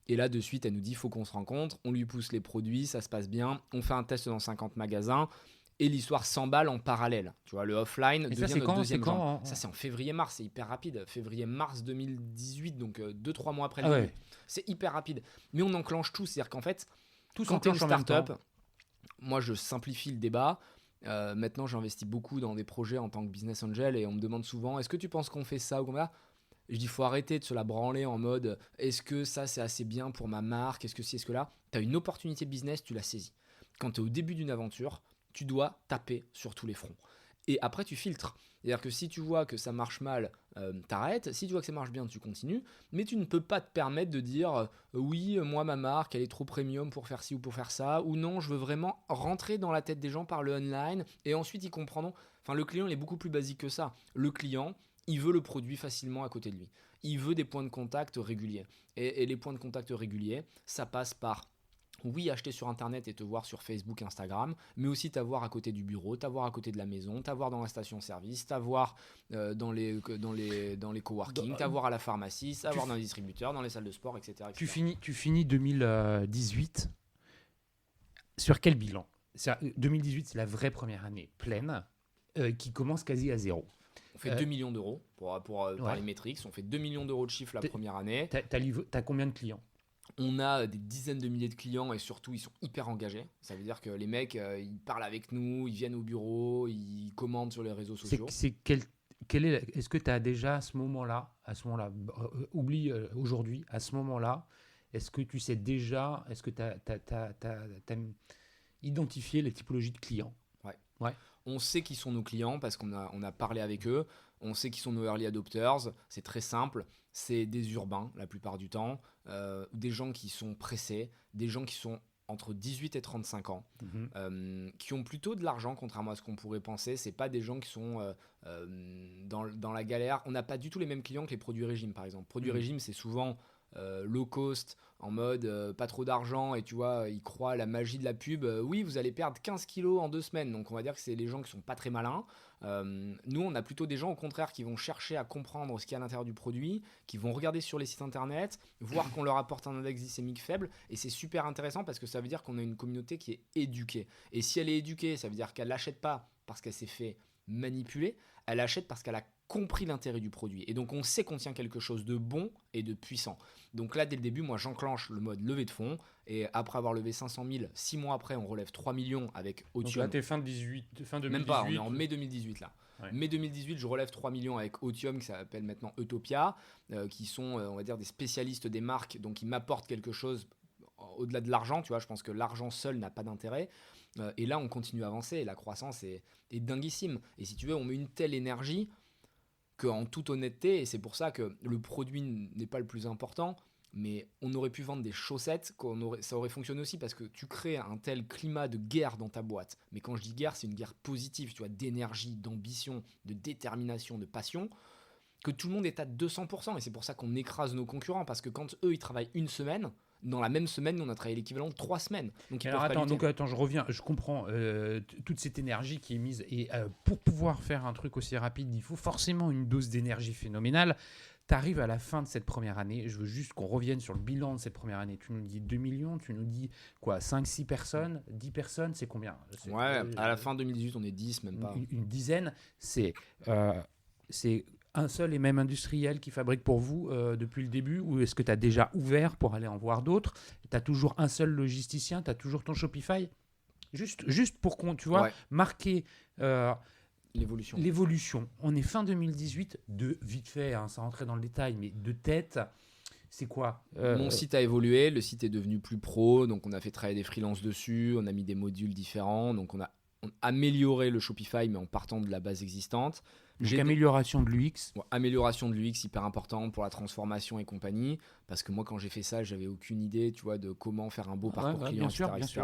Et là, de suite, elle nous dit, il faut qu'on se rencontre, on lui pousse les produits, ça se passe bien, on fait un test dans 50 magasins, et l'histoire s'emballe en parallèle. Tu vois, le offline devient notre deuxième jambe. Ça, c'est en février-mars, c'est hyper rapide. Février-mars 2018, donc 2-3 mois après le début. C'est hyper rapide. Mais on enclenche tout, c'est-à-dire qu'en fait, quand tu es une start-up, moi, je simplifie le débat. Maintenant, j'investis beaucoup dans des projets en tant que business angel, et on me demande souvent, est-ce que tu penses qu'on fait ça ou comme ça ? Je dis, il faut arrêter de se la branler en mode est-ce que ça c'est assez bien pour ma marque, est-ce que ci, est-ce que là. Tu as une opportunité business, tu la saisis. Quand tu es au début d'une aventure, tu dois taper sur tous les fronts. Et après, tu filtres. C'est-à-dire que si tu vois que ça marche mal, t'arrêtes. Si tu vois que ça marche bien, tu continues. Mais tu ne peux pas te permettre de dire oui, moi, ma marque, elle est trop premium pour faire ci ou pour faire ça. Ou non, je veux vraiment rentrer dans la tête des gens par le online. Et ensuite, ils comprendront. Enfin, le client, il est beaucoup plus basique que ça. Le client, il veut le produit facilement à côté de lui. Il veut des points de contact réguliers. Et les points de contact réguliers, ça passe par, oui, acheter sur Internet et te voir sur Facebook, Instagram, mais aussi t'avoir à côté du bureau, t'avoir à côté de la maison, t'avoir dans la station-service, t'avoir dans les coworking, t'avoir à la pharmacie, t'avoir dans les distributeurs, dans les salles de sport, etc. Tu finis 2018 sur quel bilan ? 2018, c'est la vraie première année pleine qui commence quasi à zéro. On fait 2 millions d'euros pour les métriques. On fait 2 millions d'euros de chiffre la première année. T'as combien de clients ? On a des dizaines de milliers de clients et surtout, ils sont hyper engagés. Ça veut dire que les mecs, ils parlent avec nous, ils viennent au bureau, ils commandent sur les réseaux sociaux. Est-ce que tu as déjà à ce moment-là, oublie aujourd'hui, à ce moment-là, est-ce que tu sais déjà, est-ce que tu as identifié les typologies de clients ? Ouais. On sait qui sont nos clients parce qu'on a parlé avec eux. On sait qui sont nos early adopters. C'est très simple. C'est des urbains la plupart du temps, des gens qui sont pressés, des gens qui sont entre 18 et 35 ans, qui ont plutôt de l'argent, contrairement à ce qu'on pourrait penser. C'est pas des gens qui sont dans la galère. On n'a pas du tout les mêmes clients que les produits régime, par exemple. Produits régime, c'est souvent low cost, en mode pas trop d'argent, et tu vois, ils croient à la magie de la pub. Oui, vous allez perdre 15 kilos en 2 semaines. Donc on va dire que c'est les gens qui sont pas très malins. Nous, on a plutôt des gens au contraire qui vont chercher à comprendre ce qu'il y a à l'intérieur du produit, qui vont regarder sur les sites internet, voir qu'on leur apporte un index glycémique faible. Et c'est super intéressant parce que ça veut dire qu'on a une communauté qui est éduquée. Et si elle est éduquée, ça veut dire qu'elle l'achète pas parce qu'elle s'est fait manipuler, elle achète parce qu'elle a compris l'intérêt du produit. Et donc on sait qu'on tient quelque chose de bon et de puissant. Donc là, dès le début, moi j'enclenche le mode levée de fonds. Et après avoir levé 500 000, 6 mois après, on relève 3 millions avec Otium. Donc là, t'es fin 2018. Même pas, on est en mai 2018 là. Ouais. Mai 2018, je relève 3 millions avec Otium, qui s'appelle maintenant Utopia, qui sont, on va dire, des spécialistes des marques, donc ils m'apportent quelque chose au-delà de l'argent. Tu vois, je pense que l'argent seul n'a pas d'intérêt. Et là, on continue à avancer, et la croissance est dinguissime. Et si tu veux, on met une telle énergie qu'en toute honnêteté, et c'est pour ça que le produit n'est pas le plus important, mais on aurait pu vendre des chaussettes, ça aurait fonctionné aussi, parce que tu crées un tel climat de guerre dans ta boîte. Mais quand je dis guerre, c'est une guerre positive, tu vois, d'énergie, d'ambition, de détermination, de passion, que tout le monde est à 200%. Et c'est pour ça qu'on écrase nos concurrents, parce que quand eux, ils travaillent une semaine, dans la même semaine, on a travaillé l'équivalent de 3 semaines. Donc, alors attends, je reviens, je comprends toute cette énergie qui est mise. Et pour pouvoir faire un truc aussi rapide, il faut forcément une dose d'énergie phénoménale. Tu arrives à la fin de cette première année, je veux juste qu'on revienne sur le bilan de cette première année. Tu nous dis 2 millions, tu nous dis quoi, 5, 6 personnes, 10 personnes, c'est combien? Ouais, à la fin 2018, on est 10, même pas. Une dizaine, c'est un seul et même industriel qui fabrique pour vous depuis le début, ou est-ce que tu as déjà ouvert pour aller en voir d'autres? Tu as toujours un seul logisticien, tu as toujours ton Shopify? Juste pour qu'on, tu vois, Ouais. marquer L'évolution. l'évolution. On est fin 2018, vite fait, hein, sans rentrer dans le détail, mais de tête, c'est quoi? Mon site a évolué, le site est devenu plus pro, donc on a fait travailler des freelances dessus, on a mis des modules différents, donc on a amélioré le Shopify, mais en partant de la base existante. Donc amélioration de l'UX. Amélioration de l'UX, hyper important pour la transformation et compagnie, parce que moi quand j'ai fait ça, j'avais aucune idée, tu vois, de comment faire un beau parcours client, etc.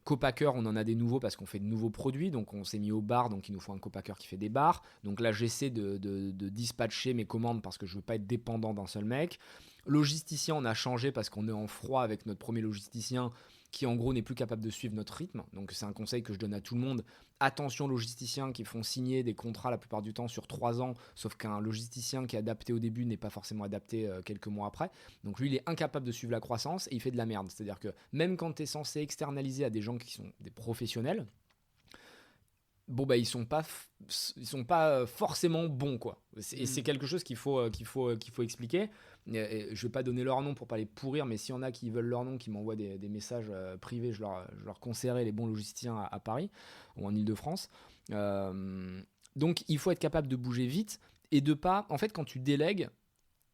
Copacker, on en a des nouveaux parce qu'on fait de nouveaux produits, donc on s'est mis au bar, donc il nous faut un copacker qui fait des bars. Donc là j'essaie de dispatcher mes commandes parce que je veux pas être dépendant d'un seul mec. Logisticien, on a changé parce qu'on est en froid avec notre premier logisticien qui en gros n'est plus capable de suivre notre rythme. Donc c'est un conseil que je donne à tout le monde. Attention logisticiens qui font signer des contrats la plupart du temps sur 3 ans, sauf qu'un logisticien qui est adapté au début n'est pas forcément adapté quelques mois après. Donc lui, il est incapable de suivre la croissance et il fait de la merde. C'est-à-dire que même quand tu es censé externaliser à des gens qui sont des professionnels, bon bah ils sont pas forcément bons quoi. Et c'est quelque chose qu'il faut expliquer. Et je vais pas donner leur nom pour pas les pourrir, mais s'il y en a qui veulent leur nom, qui m'envoient des messages privés, je leur conseillerai les bons logisticiens à Paris ou en Ile-de-France. Donc il faut être capable de bouger vite et de pas. En fait, quand tu délègues,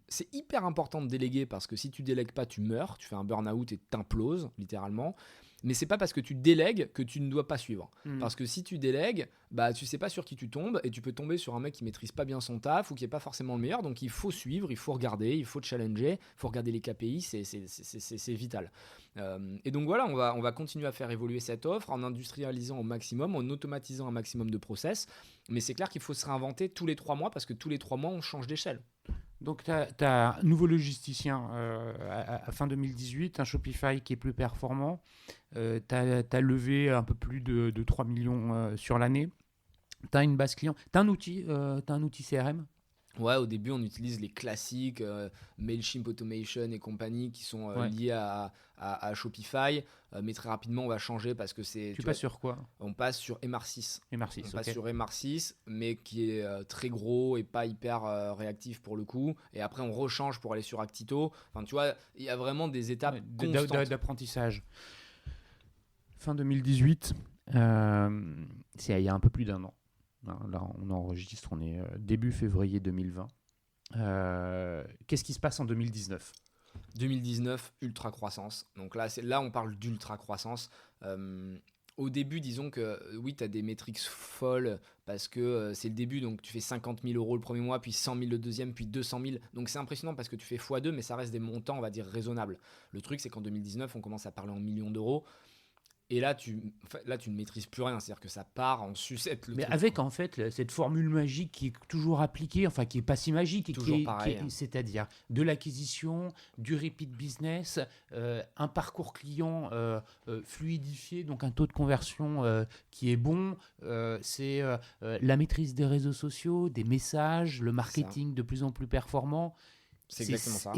c'est hyper important de déléguer parce que si tu délègues pas, tu meurs, tu fais un burn-out et t'imploses littéralement. Mais c'est pas parce que tu délègues que tu ne dois pas suivre. Parce que si tu délègues, bah tu sais pas sur qui tu tombes et tu peux tomber sur un mec qui maîtrise pas bien son taf ou qui est pas forcément le meilleur. Donc il faut suivre, il faut regarder, il faut challenger, il faut regarder les KPI, c'est vital. Et donc voilà, on va continuer à faire évoluer cette offre en industrialisant au maximum, en automatisant un maximum de process. Mais c'est clair qu'il faut se réinventer tous les 3 mois parce que tous les 3 mois on change d'échelle. Donc, tu as un nouveau logisticien à fin 2018, un Shopify qui est plus performant. Tu as levé un peu plus de 3 millions sur l'année. Tu as une base client. Tu as un outil CRM? Ouais, au début, on utilise les classiques Mailchimp Automation et compagnie qui sont liés à Shopify. Mais très rapidement, on va changer parce que c'est... Tu passes sur quoi? On passe sur MR6. MR6, on passe sur MR6, mais qui est très gros et pas hyper réactif pour le coup. Et après, on rechange pour aller sur Actito. Enfin, tu vois, il y a vraiment des étapes constantes. D'apprentissage. Fin 2018, c'est il y a un peu plus d'1 an. Là, on enregistre, on est début février 2020. Qu'est-ce qui se passe en 2019? 2019, ultra croissance. Donc là, on parle d'ultra croissance. Au début, disons que oui, tu as des métriques folles parce que c'est le début. Donc tu fais 50 000 euros le premier mois, puis 100 000 le deuxième, puis 200 000. Donc c'est impressionnant parce que tu fais x2, mais ça reste des montants, on va dire, raisonnables. Le truc, c'est qu'en 2019, on commence à parler en millions d'euros. Et là, tu ne maîtrises plus rien, c'est-à-dire que ça part en sucette. Mais avec en fait cette formule magique qui est toujours appliquée, enfin qui est pas si magique, et toujours pareil. c'est-à-dire de l'acquisition, du repeat business, un parcours client fluidifié, donc un taux de conversion qui est bon, c'est la maîtrise des réseaux sociaux, des messages, le marketing de plus en plus performant. C'est exactement ça.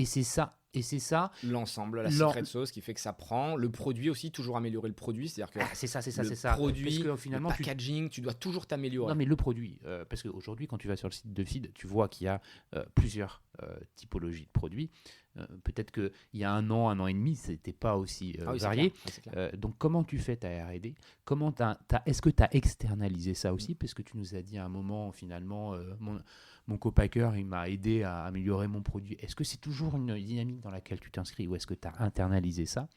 Et c'est ça. L'ensemble, la secret sauce qui fait que ça prend. Le produit aussi, toujours améliorer le produit. C'est-à-dire que c'est ça. Le produit, parce que, finalement, le packaging, tu dois toujours t'améliorer. Non, mais le produit, parce qu'aujourd'hui, quand tu vas sur le site de Feed, tu vois qu'il y a plusieurs typologies de produits. Peut-être qu'il y a un an et demi, ce n'était pas aussi varié. C'est clair. Donc, comment tu fais ta R&D ? Est-ce que tu as externalisé ça aussi ? Parce que tu nous as dit à un moment, finalement, mon copacker, il m'a aidé à améliorer mon produit. Est-ce que c'est toujours une dynamique dans laquelle tu t'inscris ou est-ce que tu as internalisé ça ?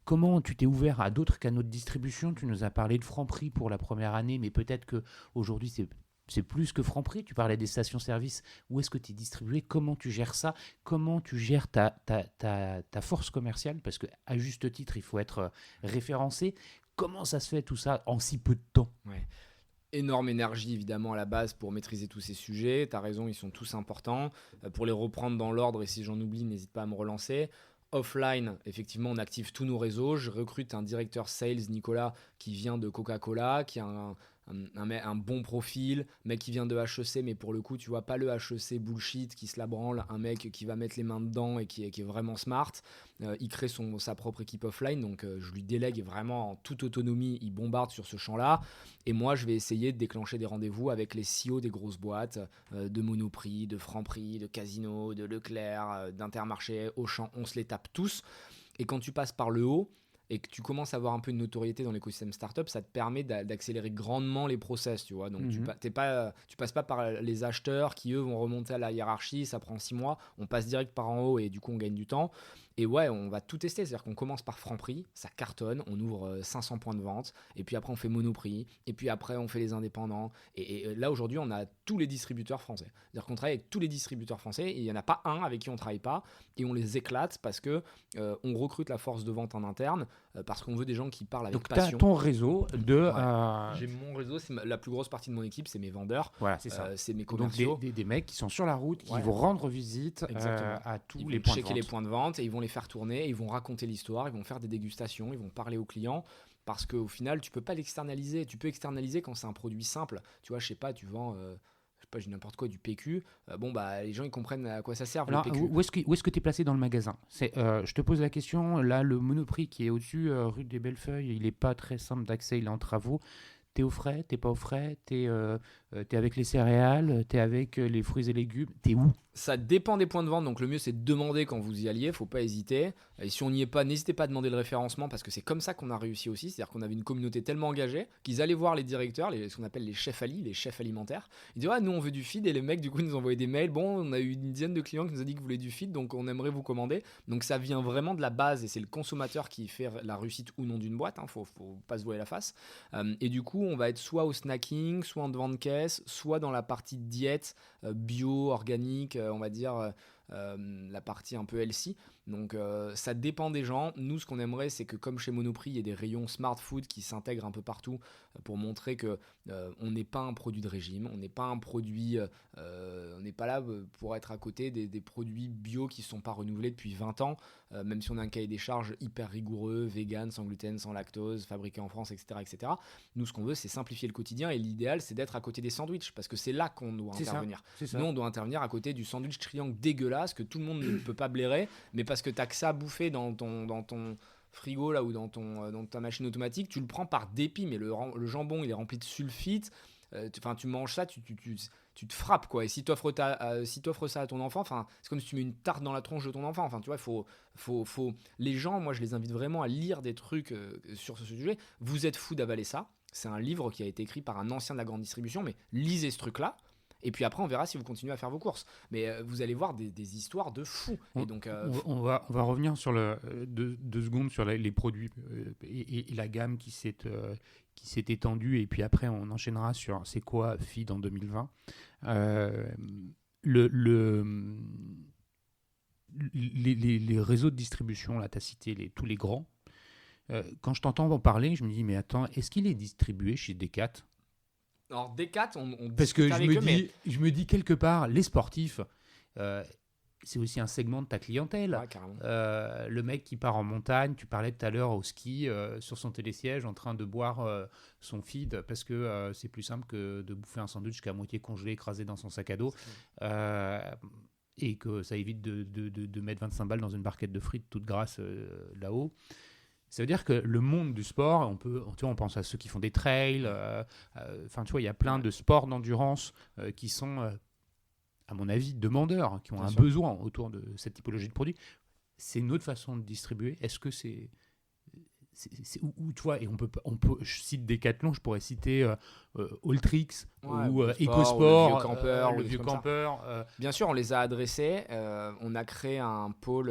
Comment tu t'es ouvert à d'autres canaux de distribution ? Tu nous as parlé de Franprix pour la première année, mais peut-être qu'aujourd'hui, c'est plus que Franprix. Tu parlais des stations-service. Où est-ce que tu es distribué ? Comment tu gères ça ? Comment tu gères ta force commerciale ? Parce qu'à juste titre, il faut être référencé. Comment ça se fait tout ça en si peu de temps ? Énorme énergie évidemment à la base pour maîtriser tous ces sujets. Tu as raison, ils sont tous importants. Pour les reprendre dans l'ordre, et si j'en oublie, n'hésite pas à me relancer. Offline, effectivement, on active tous nos réseaux. Je recrute un directeur sales, Nicolas, qui vient de Coca-Cola, qui a un bon profil, mec qui vient de HEC, mais pour le coup, tu vois, pas le HEC bullshit qui se la branle, un mec qui va mettre les mains dedans et qui est vraiment smart. Il crée sa propre équipe offline, donc je lui délègue vraiment en toute autonomie, il bombarde sur ce champ-là. Et moi, je vais essayer de déclencher des rendez-vous avec les CEO des grosses boîtes, de Monoprix, de Franprix, de Casino, de Leclerc, d'Intermarché, Auchan, on se les tape tous. Et quand tu passes par le haut, et que tu commences à avoir un peu une notoriété dans l'écosystème startup, ça te permet d'accélérer grandement les process, tu vois. Donc tu passes pas par les acheteurs qui eux vont remonter à la hiérarchie, ça prend 6 mois, on passe direct par en haut et du coup on gagne du temps. Et ouais, on va tout tester, c'est-à-dire qu'on commence par Franprix, ça cartonne, on ouvre 500 points de vente, et puis après on fait Monoprix, et puis après on fait les indépendants. Et là aujourd'hui on a tous les distributeurs français. C'est-à-dire qu'on travaille avec tous les distributeurs français, et il n'y en a pas un avec qui on ne travaille pas, et on les éclate parce que on recrute la force de vente en interne, parce qu'on veut des gens qui parlent avec passion. Donc tu as ton réseau de... J'ai mon réseau, la plus grosse partie de mon équipe, c'est mes vendeurs, voilà, c'est ça. c'est mes commerciaux. Donc des mecs qui sont sur la route, qui vont rendre visite à tous les points de vente. Ils vont checker les points de vente, et ils vont les faire tourner, ils vont raconter l'histoire, ils vont faire des dégustations, ils vont parler aux clients, parce qu'au final, tu peux pas l'externaliser. Tu peux externaliser quand c'est un produit simple. Tu vois, je sais pas, tu vends... j'ai n'importe quoi, du PQ, les gens ils comprennent à quoi ça sert. Alors, le PQ. où est-ce que tu es placé dans le magasin ? Je te pose la question, là le Monoprix qui est au-dessus, rue des Bellefeuilles, il n'est pas très simple d'accès, il est en travaux. T'es au frais, t'es pas au frais, t'es avec les céréales, t'es avec les fruits et légumes, t'es où ? Ça dépend des points de vente, donc le mieux c'est de demander quand vous y alliez, faut pas hésiter. Et si on n'y est pas, n'hésitez pas à demander le référencement, parce que c'est comme ça qu'on a réussi aussi, c'est-à-dire qu'on avait une communauté tellement engagée qu'ils allaient voir les directeurs, ce qu'on appelle les chefs Ali, les chefs alimentaires. Ils disaient nous on veut du feed, et les mecs du coup nous envoyaient des mails, on a eu une dizaine de clients qui nous ont dit que vous voulez du feed, donc on aimerait vous commander. Donc ça vient vraiment de la base, et c'est le consommateur qui fait la réussite ou non d'une boîte, faut pas se voiler la face. Et du coup on va être soit au snacking, soit en devant de caisse, soit dans la partie diète, bio, organique, on va dire la partie un peu healthy. Donc ça dépend des gens. Nous, ce qu'on aimerait, c'est que comme chez Monoprix, il y ait des rayons smart food qui s'intègrent un peu partout pour montrer que on n'est pas un produit de régime, on n'est pas un produit, on n'est pas là pour être à côté des produits bio qui ne sont pas renouvelés depuis 20 ans, même si on a un cahier des charges hyper rigoureux, vegan, sans gluten, sans lactose, fabriqué en France, etc., etc. Nous, ce qu'on veut, c'est simplifier le quotidien, et l'idéal, c'est d'être à côté des sandwichs, parce que c'est là qu'on doit intervenir. Nous, on doit intervenir à côté du sandwich triangle dégueulasse que tout le monde ne peut pas blairer, mais parce que tu n'as que ça à bouffer dans ton frigo là, ou dans ta machine automatique, tu le prends par dépit, mais le jambon il est rempli de sulfite, tu manges ça, tu te frappes quoi. Et si tu offres ça à ton enfant, c'est comme si tu mets une tarte dans la tronche de ton enfant. Tu vois, faut les gens, moi je les invite vraiment à lire des trucs sur ce sujet. Vous êtes fou d'avaler ça, c'est un livre qui a été écrit par un ancien de la grande distribution, mais lisez ce truc là. Et puis après, on verra si vous continuez à faire vos courses. Mais vous allez voir des histoires de fous. Et donc, on va revenir sur deux secondes sur les produits et la gamme qui s'est étendue. Et puis après, on enchaînera sur c'est quoi Feed en 2020. Les réseaux de distribution, là, tu as cité tous les grands. Quand je t'entends en parler, je me dis, mais attends, est-ce qu'il est distribué chez Decat? Alors Decat, on Parce que discute avec eux, mais je me dis quelque part, les sportifs, euh, c'est aussi un segment de ta clientèle. ouais, carrément. Le mec qui part en montagne, tu parlais tout à l'heure au ski, sur son télésiège, en train de boire son feed, parce que c'est plus simple que de bouffer un sandwich qui est à moitié congelé, écrasé dans son sac à dos. Et que ça évite de mettre 25 balles dans une barquette de frites toute grasse là-haut. Ça veut dire que le monde du sport, on pense à ceux qui font des trails, tu vois, il y a plein de sports d'endurance qui sont, à mon avis, demandeurs, qui ont Bien un sûr. besoin autour de cette typologie de produits. C'est une autre façon de distribuer. Est-ce que où, tu vois, et je cite Decathlon, je pourrais citer Alltrix Ouais, ou Sport, EcoSport, ou le Vieux Campeur, ou le des Vieux trucs comme ça. Campeur. Bien sûr, on les a adressés. On a créé un pôle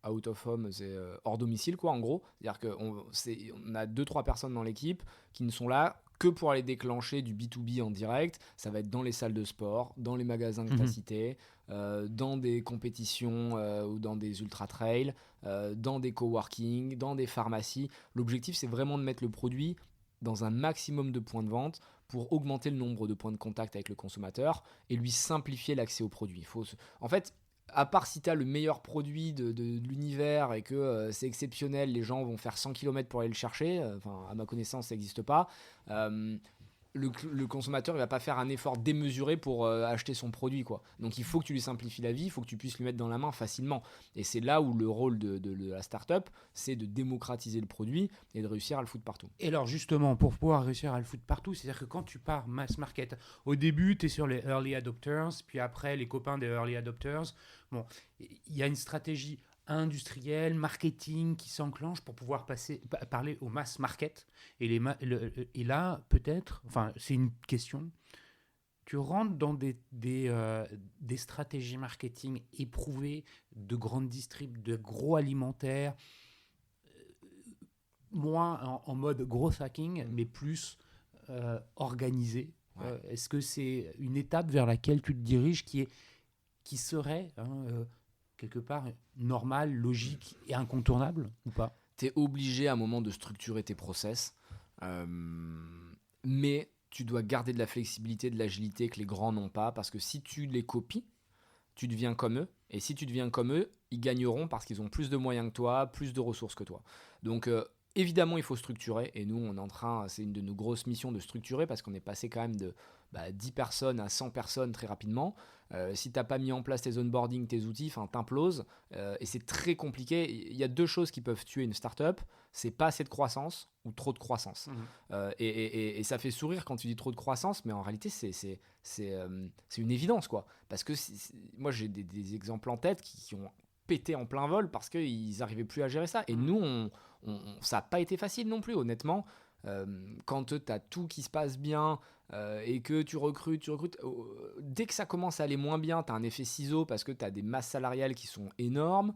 out of home, c'est hors domicile, quoi, en gros. C'est-à-dire qu'on a 2-3 personnes dans l'équipe qui ne sont là que pour aller déclencher du B2B en direct. Ça va être dans les salles de sport, dans les magasins que tu as cités, dans des compétitions ou dans des ultra-trails, dans des coworking, dans des pharmacies. L'objectif, c'est vraiment de mettre le produit dans un maximum de points de vente pour augmenter le nombre de points de contact avec le consommateur et lui simplifier l'accès au produit. En fait, à part si tu as le meilleur produit de l'univers et que c'est exceptionnel, les gens vont faire 100 km pour aller le chercher, à ma connaissance, ça n'existe pas. Le consommateur, il va pas faire un effort démesuré pour acheter son produit, quoi. Donc il faut que tu lui simplifies la vie, il faut que tu puisses lui mettre dans la main facilement. Et c'est là où le rôle de la startup, c'est de démocratiser le produit et de réussir à le foutre partout. Et alors justement, pour pouvoir réussir à le foutre partout, c'est-à-dire que quand tu pars mass market, au début, tu es sur les early adopters, puis après les copains des early adopters. Bon, il y a une stratégie industrielle, marketing qui s'enclenche pour pouvoir parler au mass market. Et là, peut-être, c'est une question, tu rentres dans des stratégies marketing éprouvées de grandes distrib, de gros alimentaires, moins en mode gros hacking, mais plus organisé. Ouais. Est-ce que c'est une étape vers laquelle tu te diriges qui serait quelque part normale, logique et incontournable ou pas? Tu es obligé à un moment de structurer tes process, mais tu dois garder de la flexibilité, de l'agilité que les grands n'ont pas, parce que si tu les copies, tu deviens comme eux. Et si tu deviens comme eux, ils gagneront parce qu'ils ont plus de moyens que toi, plus de ressources que toi. Donc évidemment, il faut structurer. Et nous, on est en train, c'est une de nos grosses missions de structurer parce qu'on est passé quand même de 10 personnes à 100 personnes très rapidement. Si tu n'as pas mis en place tes onboarding, tes outils, t'imploses. Et c'est très compliqué. Il y a 2 choses qui peuvent tuer une startup. C'est pas assez de croissance ou trop de croissance. Et ça fait sourire quand tu dis trop de croissance, mais en réalité, c'est une évidence, quoi. Parce que moi, j'ai des exemples en tête qui ont pété en plein vol parce qu'ils n'arrivaient plus à gérer ça. Et nous, ça n'a pas été facile non plus, honnêtement. Quand tu as tout qui se passe bien et que tu recrutes, dès que ça commence à aller moins bien, tu as un effet ciseau parce que tu as des masses salariales qui sont énormes,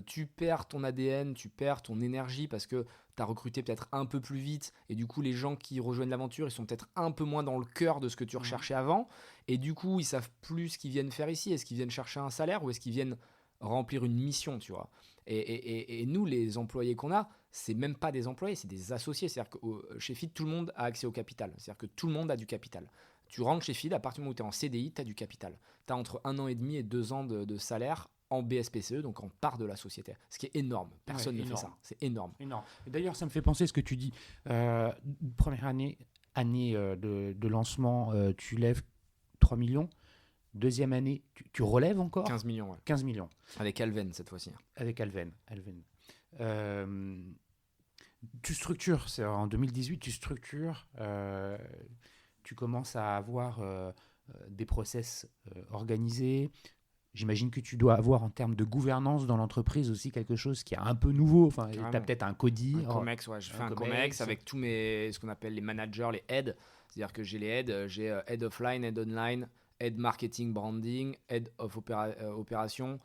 tu perds ton ADN, tu perds ton énergie parce que tu as recruté peut-être un peu plus vite et du coup les gens qui rejoignent l'aventure, ils sont peut-être un peu moins dans le cœur de ce que tu recherchais avant et du coup ils savent plus ce qu'ils viennent faire ici. Est-ce qu'ils viennent chercher un salaire ou est-ce qu'ils viennent remplir une mission, tu vois. Et nous, les employés qu'on a, c'est même pas des employés, c'est des associés. C'est-à-dire que chez FID, tout le monde a accès au capital. C'est-à-dire que tout le monde a du capital. Tu rentres chez FID, à partir du moment où tu es en CDI, tu as du capital. Tu as entre 1 an et demi et 2 ans de salaire en BSPCE, donc en part de la société. Ce qui est énorme. Personne ne fait ça. C'est énorme. Énorme. Et d'ailleurs, ça me fait penser à ce que tu dis. Première année de lancement, tu lèves 3 millions. Deuxième année, tu relèves encore 15 millions, ouais. 15 millions. Avec Alven, cette fois-ci. Avec Alven. Tu structures, c'est en 2018, tu structures, tu commences à avoir des process organisés. J'imagine que tu dois avoir en termes de gouvernance dans l'entreprise aussi quelque chose qui est un peu nouveau. Tu as peut-être un CODI. Un COMEX, ouais. Je fais un COMEX avec tous ce qu'on appelle les managers, les heads. C'est-à-dire que j'ai les heads, j'ai head offline, head online, head marketing branding, head of opération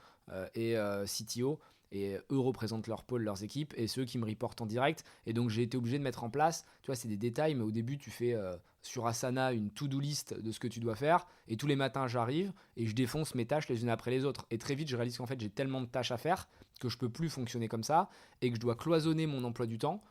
et CTO. et eux représentent leur pôle, leurs équipes, et ceux qui me reportent en direct. Et donc j'ai été obligé de mettre en place, tu vois, c'est des détails, mais au début tu fais sur Asana une to-do list de ce que tu dois faire, et tous les matins j'arrive et je défonce mes tâches les unes après les autres. Et très vite je réalise qu'en fait j'ai tellement de tâches à faire que je peux plus fonctionner comme ça, et que je dois cloisonner mon emploi du temps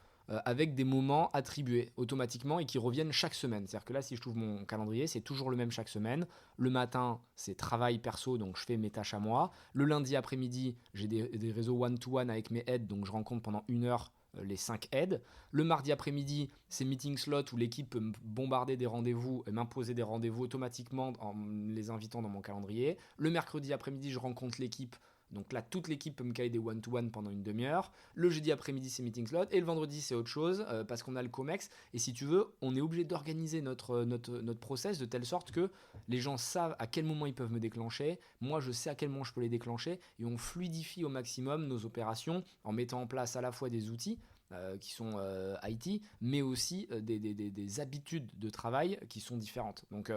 avec des moments attribués automatiquement et qui reviennent chaque semaine. C'est-à-dire que là, si je trouve mon calendrier, c'est toujours le même chaque semaine. Le matin, c'est travail perso, donc je fais mes tâches à moi. Le lundi après-midi, j'ai des réseaux one-to-one avec mes aides, donc je rencontre pendant 1 heure les 5 aides. Le mardi après-midi, c'est meeting slot où l'équipe peut me bombarder des rendez-vous et m'imposer des rendez-vous automatiquement en les invitant dans mon calendrier. Le mercredi après-midi, je rencontre l'équipe. Donc là, toute l'équipe peut me caler des one-to-one pendant une demi-heure. Le jeudi après-midi, c'est meeting slot. Et le vendredi, c'est autre chose parce qu'on a le COMEX. Et si tu veux, on est obligé d'organiser notre process de telle sorte que les gens savent à quel moment ils peuvent me déclencher. Moi, je sais à quel moment je peux les déclencher. Et on fluidifie au maximum nos opérations en mettant en place à la fois des outils qui sont IT, mais aussi des habitudes de travail qui sont différentes. Donc,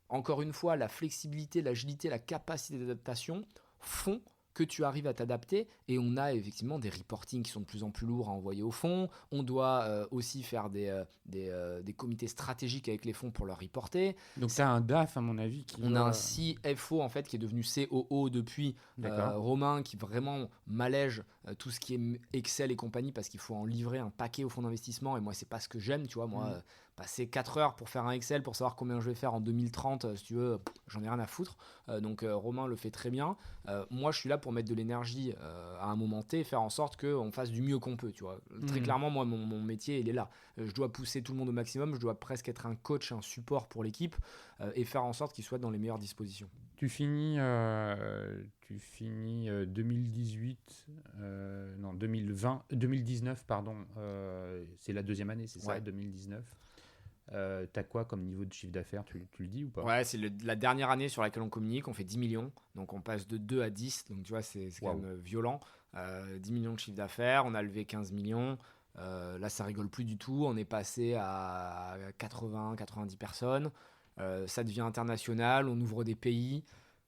encore une fois, la flexibilité, l'agilité, la capacité d'adaptation font que tu arrives à t'adapter, et on a effectivement des reportings qui sont de plus en plus lourds à envoyer au fond. On doit aussi faire des comités stratégiques avec les fonds pour leur reporter. Donc tu as un DAF à mon avis on a un CFO en fait qui est devenu COO depuis, Romain, qui vraiment m'allège tout ce qui est Excel et compagnie, parce qu'il faut en livrer un paquet au fonds d'investissement, et moi c'est pas ce que j'aime, tu vois. Moi passer 4 heures pour faire un Excel pour savoir combien je vais faire en 2030, si tu veux, j'en ai rien à foutre. Donc Romain le fait très bien. Moi je suis là pour mettre de l'énergie à un moment T et faire en sorte qu'on fasse du mieux qu'on peut, tu vois. Très clairement, moi mon métier il est là. Je dois pousser tout le monde au maximum, je dois presque être un coach, un support pour l'équipe, et faire en sorte qu'ils soient dans les meilleures dispositions. Tu finis 2018, non 2020, 2019 pardon, c'est la deuxième année, c'est ça, 2019. T'as quoi comme niveau de chiffre d'affaires, tu le dis ou pas? Ouais, c'est la dernière année sur laquelle on communique, on fait 10 millions, donc on passe de 2 à 10, donc tu vois, c'est quand même violent. 10 millions de chiffre d'affaires, on a levé 15 millions, là ça rigole plus du tout, on est passé à 80-90 personnes, ça devient international, on ouvre des pays.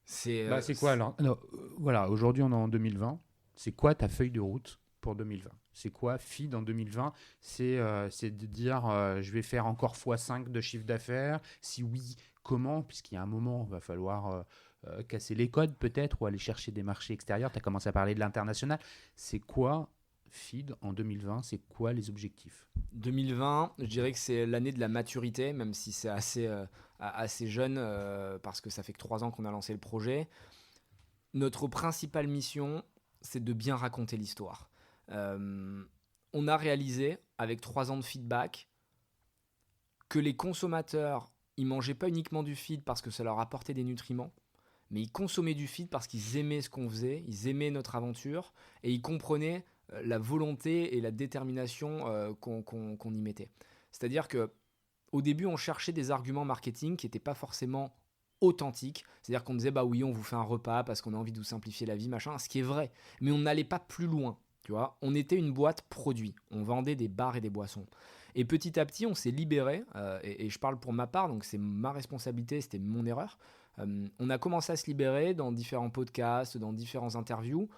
C'est quoi alors? Non, voilà, aujourd'hui on est en 2020, c'est quoi ta feuille de route pour 2020? C'est quoi FID en 2020? C'est de dire je vais faire encore x5 de chiffre d'affaires. Si oui, comment? Puisqu'il y a un moment, il va falloir casser les codes peut-être ou aller chercher des marchés extérieurs. Tu as commencé à parler de l'international. C'est quoi FID en 2020? C'est quoi les objectifs? 2020, je dirais que c'est l'année de la maturité, même si c'est assez jeune parce que ça fait que 3 ans qu'on a lancé le projet. Notre principale mission, c'est de bien raconter l'histoire. On a réalisé, avec 3 ans de feedback, que les consommateurs, ils mangeaient pas uniquement du feed parce que ça leur apportait des nutriments, mais ils consommaient du feed parce qu'ils aimaient ce qu'on faisait, ils aimaient notre aventure, et ils comprenaient la volonté et la détermination qu'on y mettait. C'est-à-dire qu'au début, on cherchait des arguments marketing qui n'étaient pas forcément authentiques. C'est-à-dire qu'on disait, bah oui, on vous fait un repas parce qu'on a envie de vous simplifier la vie, machin, ce qui est vrai. Mais on n'allait pas plus loin. Tu vois, on était une boîte produit, on vendait des bars et des boissons. Et petit à petit, on s'est libéré, et je parle pour ma part, donc c'est ma responsabilité, c'était mon erreur. On a commencé à se libérer dans différents podcasts, dans différentes interviews,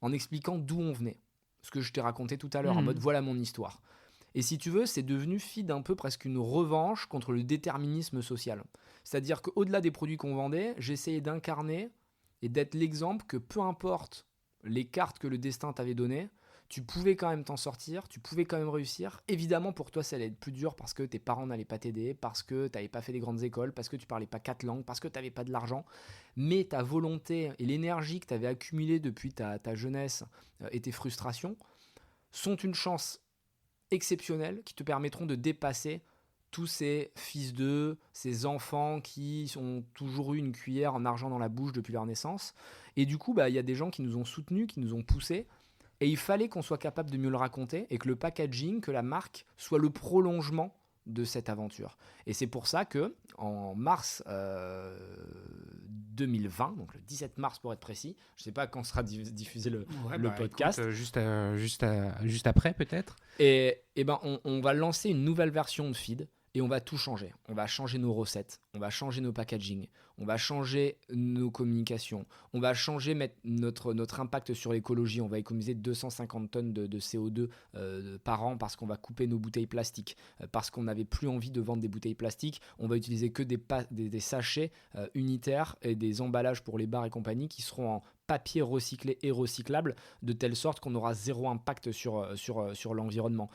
en expliquant d'où on venait. Ce que je t'ai raconté tout à l'heure, en mode voilà mon histoire. Et si tu veux, c'est devenu feed un peu presque une revanche contre le déterminisme social. C'est-à-dire qu'au-delà des produits qu'on vendait, j'essayais d'incarner et d'être l'exemple que peu importe les cartes que le destin t'avait données, tu pouvais quand même t'en sortir, tu pouvais quand même réussir. Évidemment, pour toi, ça allait être plus dur parce que tes parents n'allaient pas t'aider, parce que tu n'avais pas fait des grandes écoles, parce que tu parlais pas 4 langues, parce que tu n'avais pas de l'argent. Mais ta volonté et l'énergie que tu avais accumulée depuis ta jeunesse et tes frustrations sont une chance exceptionnelle qui te permettront de dépasser tous ces fils d'eux, ces enfants qui ont toujours eu une cuillère en argent dans la bouche depuis leur naissance. Et du coup, y a des gens qui nous ont soutenus, qui nous ont poussés. Et il fallait qu'on soit capable de mieux le raconter et que le packaging, que la marque, soit le prolongement de cette aventure. Et c'est pour ça que en mars 2020, donc le 17 mars pour être précis, je ne sais pas quand sera diffusé le podcast. Écoute, juste après peut-être. Et on va lancer une nouvelle version de feed. Et on va tout changer. On va changer nos recettes, on va changer nos packaging, on va changer nos communications, on va changer notre impact sur l'écologie. On va économiser 250 tonnes de CO2 par an parce qu'on va couper nos bouteilles plastiques, parce qu'on n'avait plus envie de vendre des bouteilles plastiques. On va utiliser que des sachets unitaires et des emballages pour les bars et compagnie qui seront en papier recyclé et recyclable, de telle sorte qu'on aura zéro impact sur l'environnement.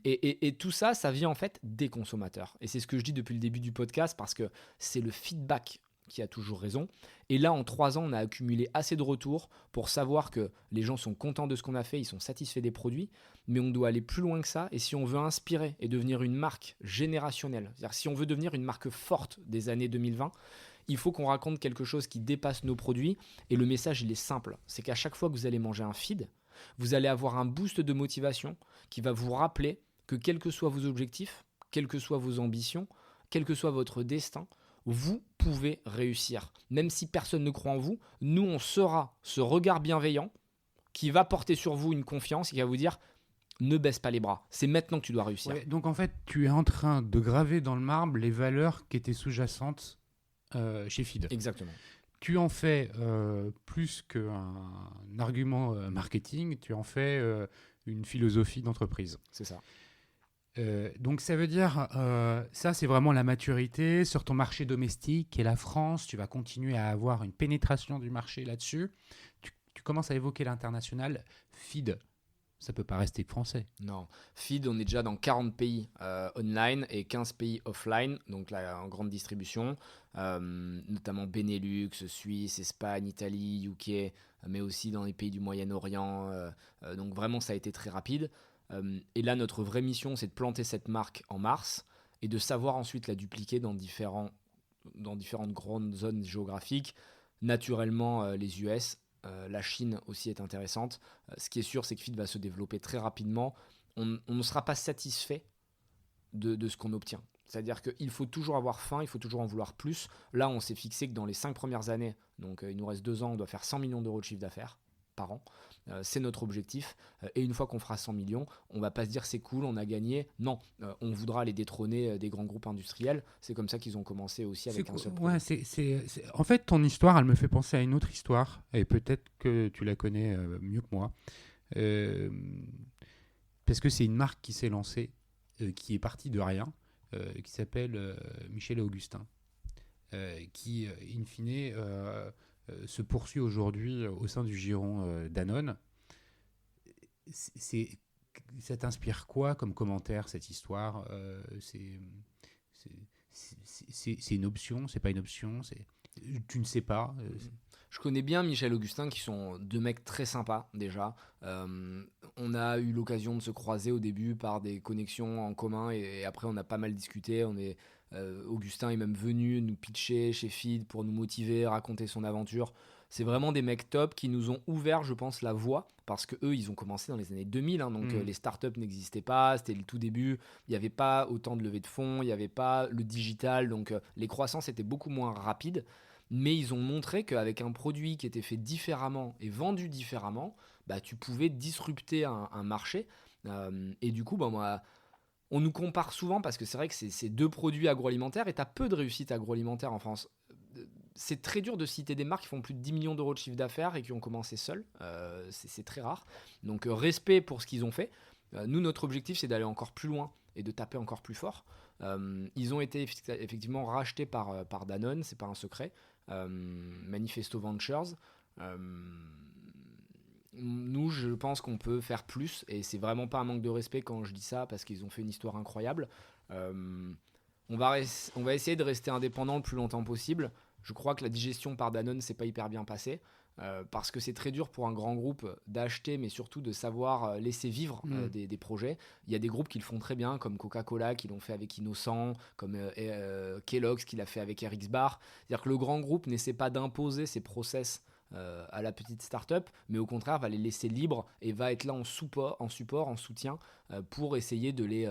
Et tout ça, ça vient en fait des consommateurs. Et c'est ce que je dis depuis le début du podcast, parce que c'est le feedback qui a toujours raison. Et là, en 3 ans, on a accumulé assez de retours pour savoir que les gens sont contents de ce qu'on a fait, ils sont satisfaits des produits, mais on doit aller plus loin que ça. Et si on veut inspirer et devenir une marque générationnelle, c'est-à-dire si on veut devenir une marque forte des années 2020, il faut qu'on raconte quelque chose qui dépasse nos produits. Et le message, il est simple. C'est qu'à chaque fois que vous allez manger un feed, vous allez avoir un boost de motivation qui va vous rappeler que quels que soient vos objectifs, quelles que soient vos ambitions, quel que soit votre destin, vous pouvez réussir. Même si personne ne croit en vous, nous, on sera ce regard bienveillant qui va porter sur vous une confiance et qui va vous dire « Ne baisse pas les bras, c'est maintenant que tu dois réussir. » Ouais, donc en fait, tu es en train de graver dans le marbre les valeurs qui étaient sous-jacentes chez Feed. Exactement. Tu en fais plus qu'un argument marketing, tu en fais une philosophie d'entreprise. C'est ça. Donc ça veut dire, ça c'est vraiment la maturité sur ton marché domestique qui est la France. Tu vas continuer à avoir une pénétration du marché là-dessus. Tu commences à évoquer l'international. Feed, ça peut pas rester que français. Non. Feed, on est déjà dans 40 pays online et 15 pays offline, donc là en grande distribution, notamment Benelux, Suisse, Espagne, Italie, UK, mais aussi dans les pays du Moyen-Orient. Donc vraiment, ça a été très rapide. Et là, notre vraie mission, c'est de planter cette marque en mars et de savoir ensuite la dupliquer dans différentes grandes zones géographiques. Naturellement, les US, la Chine aussi est intéressante. Ce qui est sûr, c'est que Feed va se développer très rapidement. On ne sera pas satisfait de ce qu'on obtient. C'est-à-dire qu'il faut toujours avoir faim, il faut toujours en vouloir plus. Là, on s'est fixé que dans les 5 premières années, donc il nous reste 2 ans, on doit faire 100 millions d'euros de chiffre d'affaires par an. C'est notre objectif. Et une fois qu'on fera 100 millions, on ne va pas se dire c'est cool, on a gagné. Non, on voudra les détrôner des grands groupes industriels. C'est comme ça qu'ils ont commencé aussi avec un seul produit. Ouais, en fait, ton histoire, elle me fait penser à une autre histoire. Et peut-être que tu la connais mieux que moi. Parce que c'est une marque qui s'est lancée, qui est partie de rien, qui s'appelle Michel et Augustin. Qui, in fine, se poursuit aujourd'hui au sein du giron Danone. Ça t'inspire quoi comme commentaire, cette histoire? C'est une option, c'est pas une option, tu ne sais pas. Je connais bien Michel et Augustin, qui sont 2 mecs très sympas déjà. On a eu l'occasion de se croiser au début par des connexions en commun et après on a pas mal discuté. Augustin est même venu nous pitcher chez Feed pour nous motiver, raconter son aventure. C'est vraiment des mecs top qui nous ont ouvert, je pense, la voie, parce qu'eux, ils ont commencé dans les années 2000, donc les startups n'existaient pas, c'était le tout début, il n'y avait pas autant de levées de fonds, il n'y avait pas le digital, donc les croissances étaient beaucoup moins rapides, mais ils ont montré qu'avec un produit qui était fait différemment et vendu différemment, tu pouvais disrupter un marché, et du coup, moi... On nous compare souvent parce que c'est vrai que c'est 2 produits agroalimentaires et tu as peu de réussite agroalimentaire en France. C'est très dur de citer des marques qui font plus de 10 millions d'euros de chiffre d'affaires et qui ont commencé seuls. C'est très rare. Donc respect pour ce qu'ils ont fait. Nous, notre objectif, c'est d'aller encore plus loin et de taper encore plus fort. Ils ont été effectivement rachetés par Danone, c'est pas un secret. Manifesto Ventures. Nous, je pense qu'on peut faire plus et c'est vraiment pas un manque de respect quand je dis ça parce qu'ils ont fait une histoire incroyable. On va essayer de rester indépendant le plus longtemps possible. Je crois que la digestion par Danone s'est pas hyper bien passée parce que c'est très dur pour un grand groupe d'acheter mais surtout de savoir laisser vivre des projets. Il y a des groupes qui le font très bien comme Coca-Cola qui l'ont fait avec Innocent, comme Kellogg's qui l'a fait avec RX-Bar. C'est-à-dire que le grand groupe n'essaie pas d'imposer ses process à la petite start-up, mais au contraire va les laisser libres et va être là en support, en soutien pour essayer de les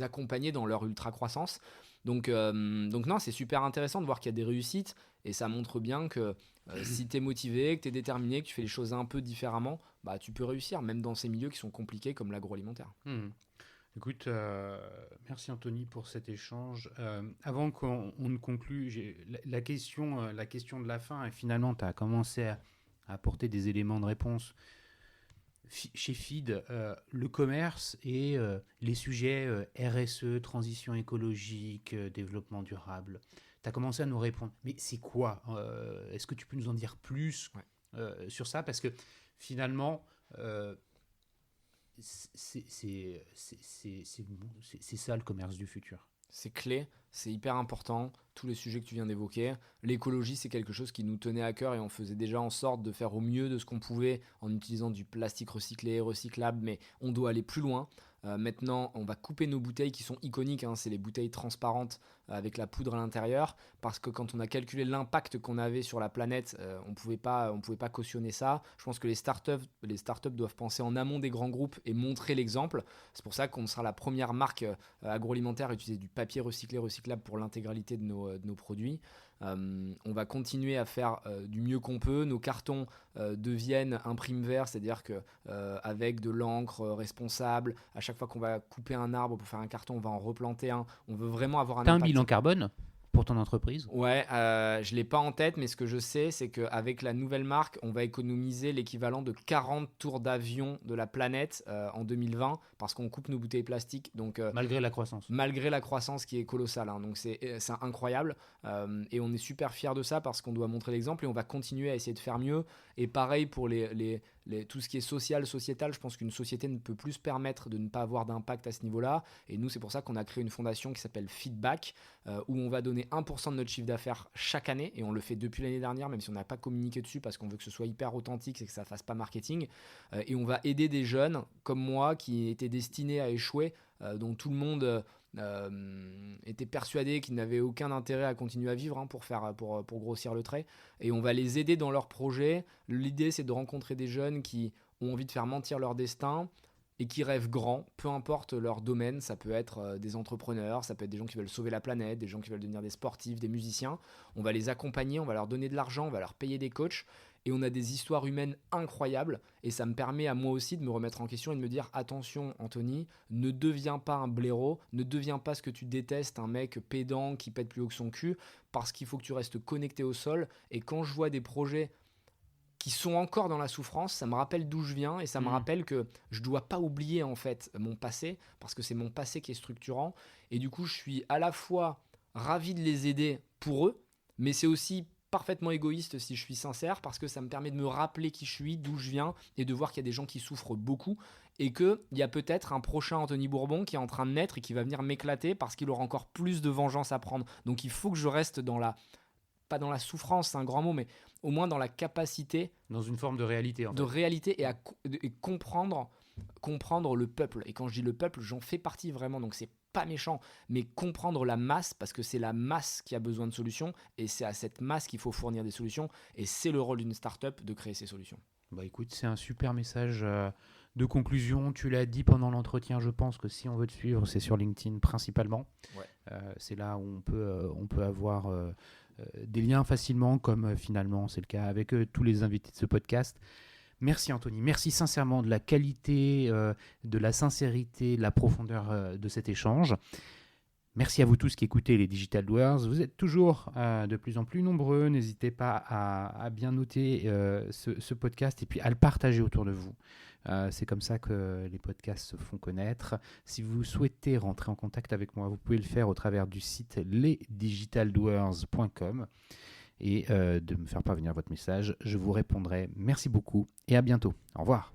accompagner dans leur ultra-croissance. Donc non, c'est super intéressant de voir qu'il y a des réussites et ça montre bien que si tu es motivé, que tu es déterminé, que tu fais les choses un peu différemment, tu peux réussir, même dans ces milieux qui sont compliqués comme l'agroalimentaire. Écoute, merci Anthony pour cet échange. Avant qu'on on ne conclue, la question, la question de la fin, et finalement, tu as commencé à apporter des éléments de réponse. Chez Feed, le commerce et les sujets RSE, transition écologique, développement durable. Tu as commencé à nous répondre. Mais c'est quoi Est-ce que tu peux nous en dire plus sur ça? Parce que finalement, c'est ça le commerce du futur. C'est clé, c'est hyper important, tous les sujets que tu viens d'évoquer. L'écologie, c'est quelque chose qui nous tenait à cœur et on faisait déjà en sorte de faire au mieux de ce qu'on pouvait en utilisant du plastique recyclé, recyclable, mais on doit aller plus loin. Maintenant, on va couper nos bouteilles qui sont iconiques, c'est les bouteilles transparentes avec la poudre à l'intérieur, parce que quand on a calculé l'impact qu'on avait sur la planète, on pouvait pas cautionner ça. Je pense que les startups doivent penser en amont des grands groupes et montrer l'exemple. C'est pour ça qu'on sera la première marque agroalimentaire à utiliser du papier recyclé, recyclable pour l'intégralité de nos produits. On va continuer à faire du mieux qu'on peut. Nos cartons deviennent imprime vert, c'est-à-dire que avec de l'encre responsable, à chaque fois qu'on va couper un arbre pour faire un carton, on va en replanter un. On veut vraiment avoir un T'as impact. un bilan carbone pour ton entreprise? Ouais, je l'ai pas en tête, mais ce que je sais, c'est qu'avec la nouvelle marque, on va économiser l'équivalent de 40 tours d'avion de la planète en 2020 parce qu'on coupe nos bouteilles plastiques. Donc, malgré la croissance. Malgré la croissance qui est colossale. Donc c'est incroyable. Et on est super fiers de ça parce qu'on doit montrer l'exemple et on va continuer à essayer de faire mieux. Et pareil pour tout ce qui est social, sociétal, je pense qu'une société ne peut plus se permettre de ne pas avoir d'impact à ce niveau-là. Et nous, c'est pour ça qu'on a créé une fondation qui s'appelle Feedback, où on va donner 1% de notre chiffre d'affaires chaque année. Et on le fait depuis l'année dernière, même si on n'a pas communiqué dessus parce qu'on veut que ce soit hyper authentique et que ça ne fasse pas marketing. Et on va aider des jeunes comme moi qui étaient destinés à échouer, dont tout le monde étaient persuadés qu'ils n'avaient aucun intérêt à continuer à vivre pour grossir le trait, et on va les aider dans leurs projets. L'idée, c'est de rencontrer des jeunes qui ont envie de faire mentir leur destin et qui rêvent grand, peu importe leur domaine. Ça peut être des entrepreneurs, ça peut être des gens qui veulent sauver la planète, des gens qui veulent devenir des sportifs, des musiciens. On va les accompagner, on va leur donner de l'argent, on va leur payer des coachs. Et on a des histoires humaines incroyables. Et ça me permet à moi aussi de me remettre en question et de me dire, attention Anthony, ne deviens pas un blaireau, ne deviens pas ce que tu détestes, un mec pédant qui pète plus haut que son cul, parce qu'il faut que tu restes connecté au sol. Et quand je vois des projets qui sont encore dans la souffrance, ça me rappelle d'où je viens et ça me rappelle que je ne dois pas oublier en fait mon passé, parce que c'est mon passé qui est structurant. Et du coup, je suis à la fois ravi de les aider pour eux, mais c'est aussi parfaitement égoïste si je suis sincère, parce que ça me permet de me rappeler qui je suis, d'où je viens, et de voir qu'il y a des gens qui souffrent beaucoup, et qu'il y a peut-être un prochain Anthony Bourbon qui est en train de naître et qui va venir m'éclater parce qu'il aura encore plus de vengeance à prendre. Donc il faut que je reste pas dans la souffrance, c'est un grand mot, mais au moins dans la capacité... Dans une forme de réalité. De réalité et comprendre le peuple. Et quand je dis le peuple, j'en fais partie vraiment, donc c'est pas méchant, mais comprendre la masse, parce que c'est la masse qui a besoin de solutions, et c'est à cette masse qu'il faut fournir des solutions, et c'est le rôle d'une start-up de créer ces solutions. Bah écoute, c'est un super message de conclusion. Tu l'as dit pendant l'entretien, je pense que si on veut te suivre, c'est sur LinkedIn principalement. Ouais. C'est là où on peut avoir des liens facilement, comme finalement c'est le cas avec tous les invités de ce podcast. Merci Anthony, merci sincèrement de la qualité, de la sincérité, de la profondeur de cet échange. Merci à vous tous qui écoutez les Digital Doers. Vous êtes toujours de plus en plus nombreux. N'hésitez pas à bien noter ce podcast et puis à le partager autour de vous. C'est comme ça que les podcasts se font connaître. Si vous souhaitez rentrer en contact avec moi, vous pouvez le faire au travers du site lesdigitaldoers.com et de me faire parvenir votre message. Je vous répondrai. Merci beaucoup et à bientôt. Au revoir.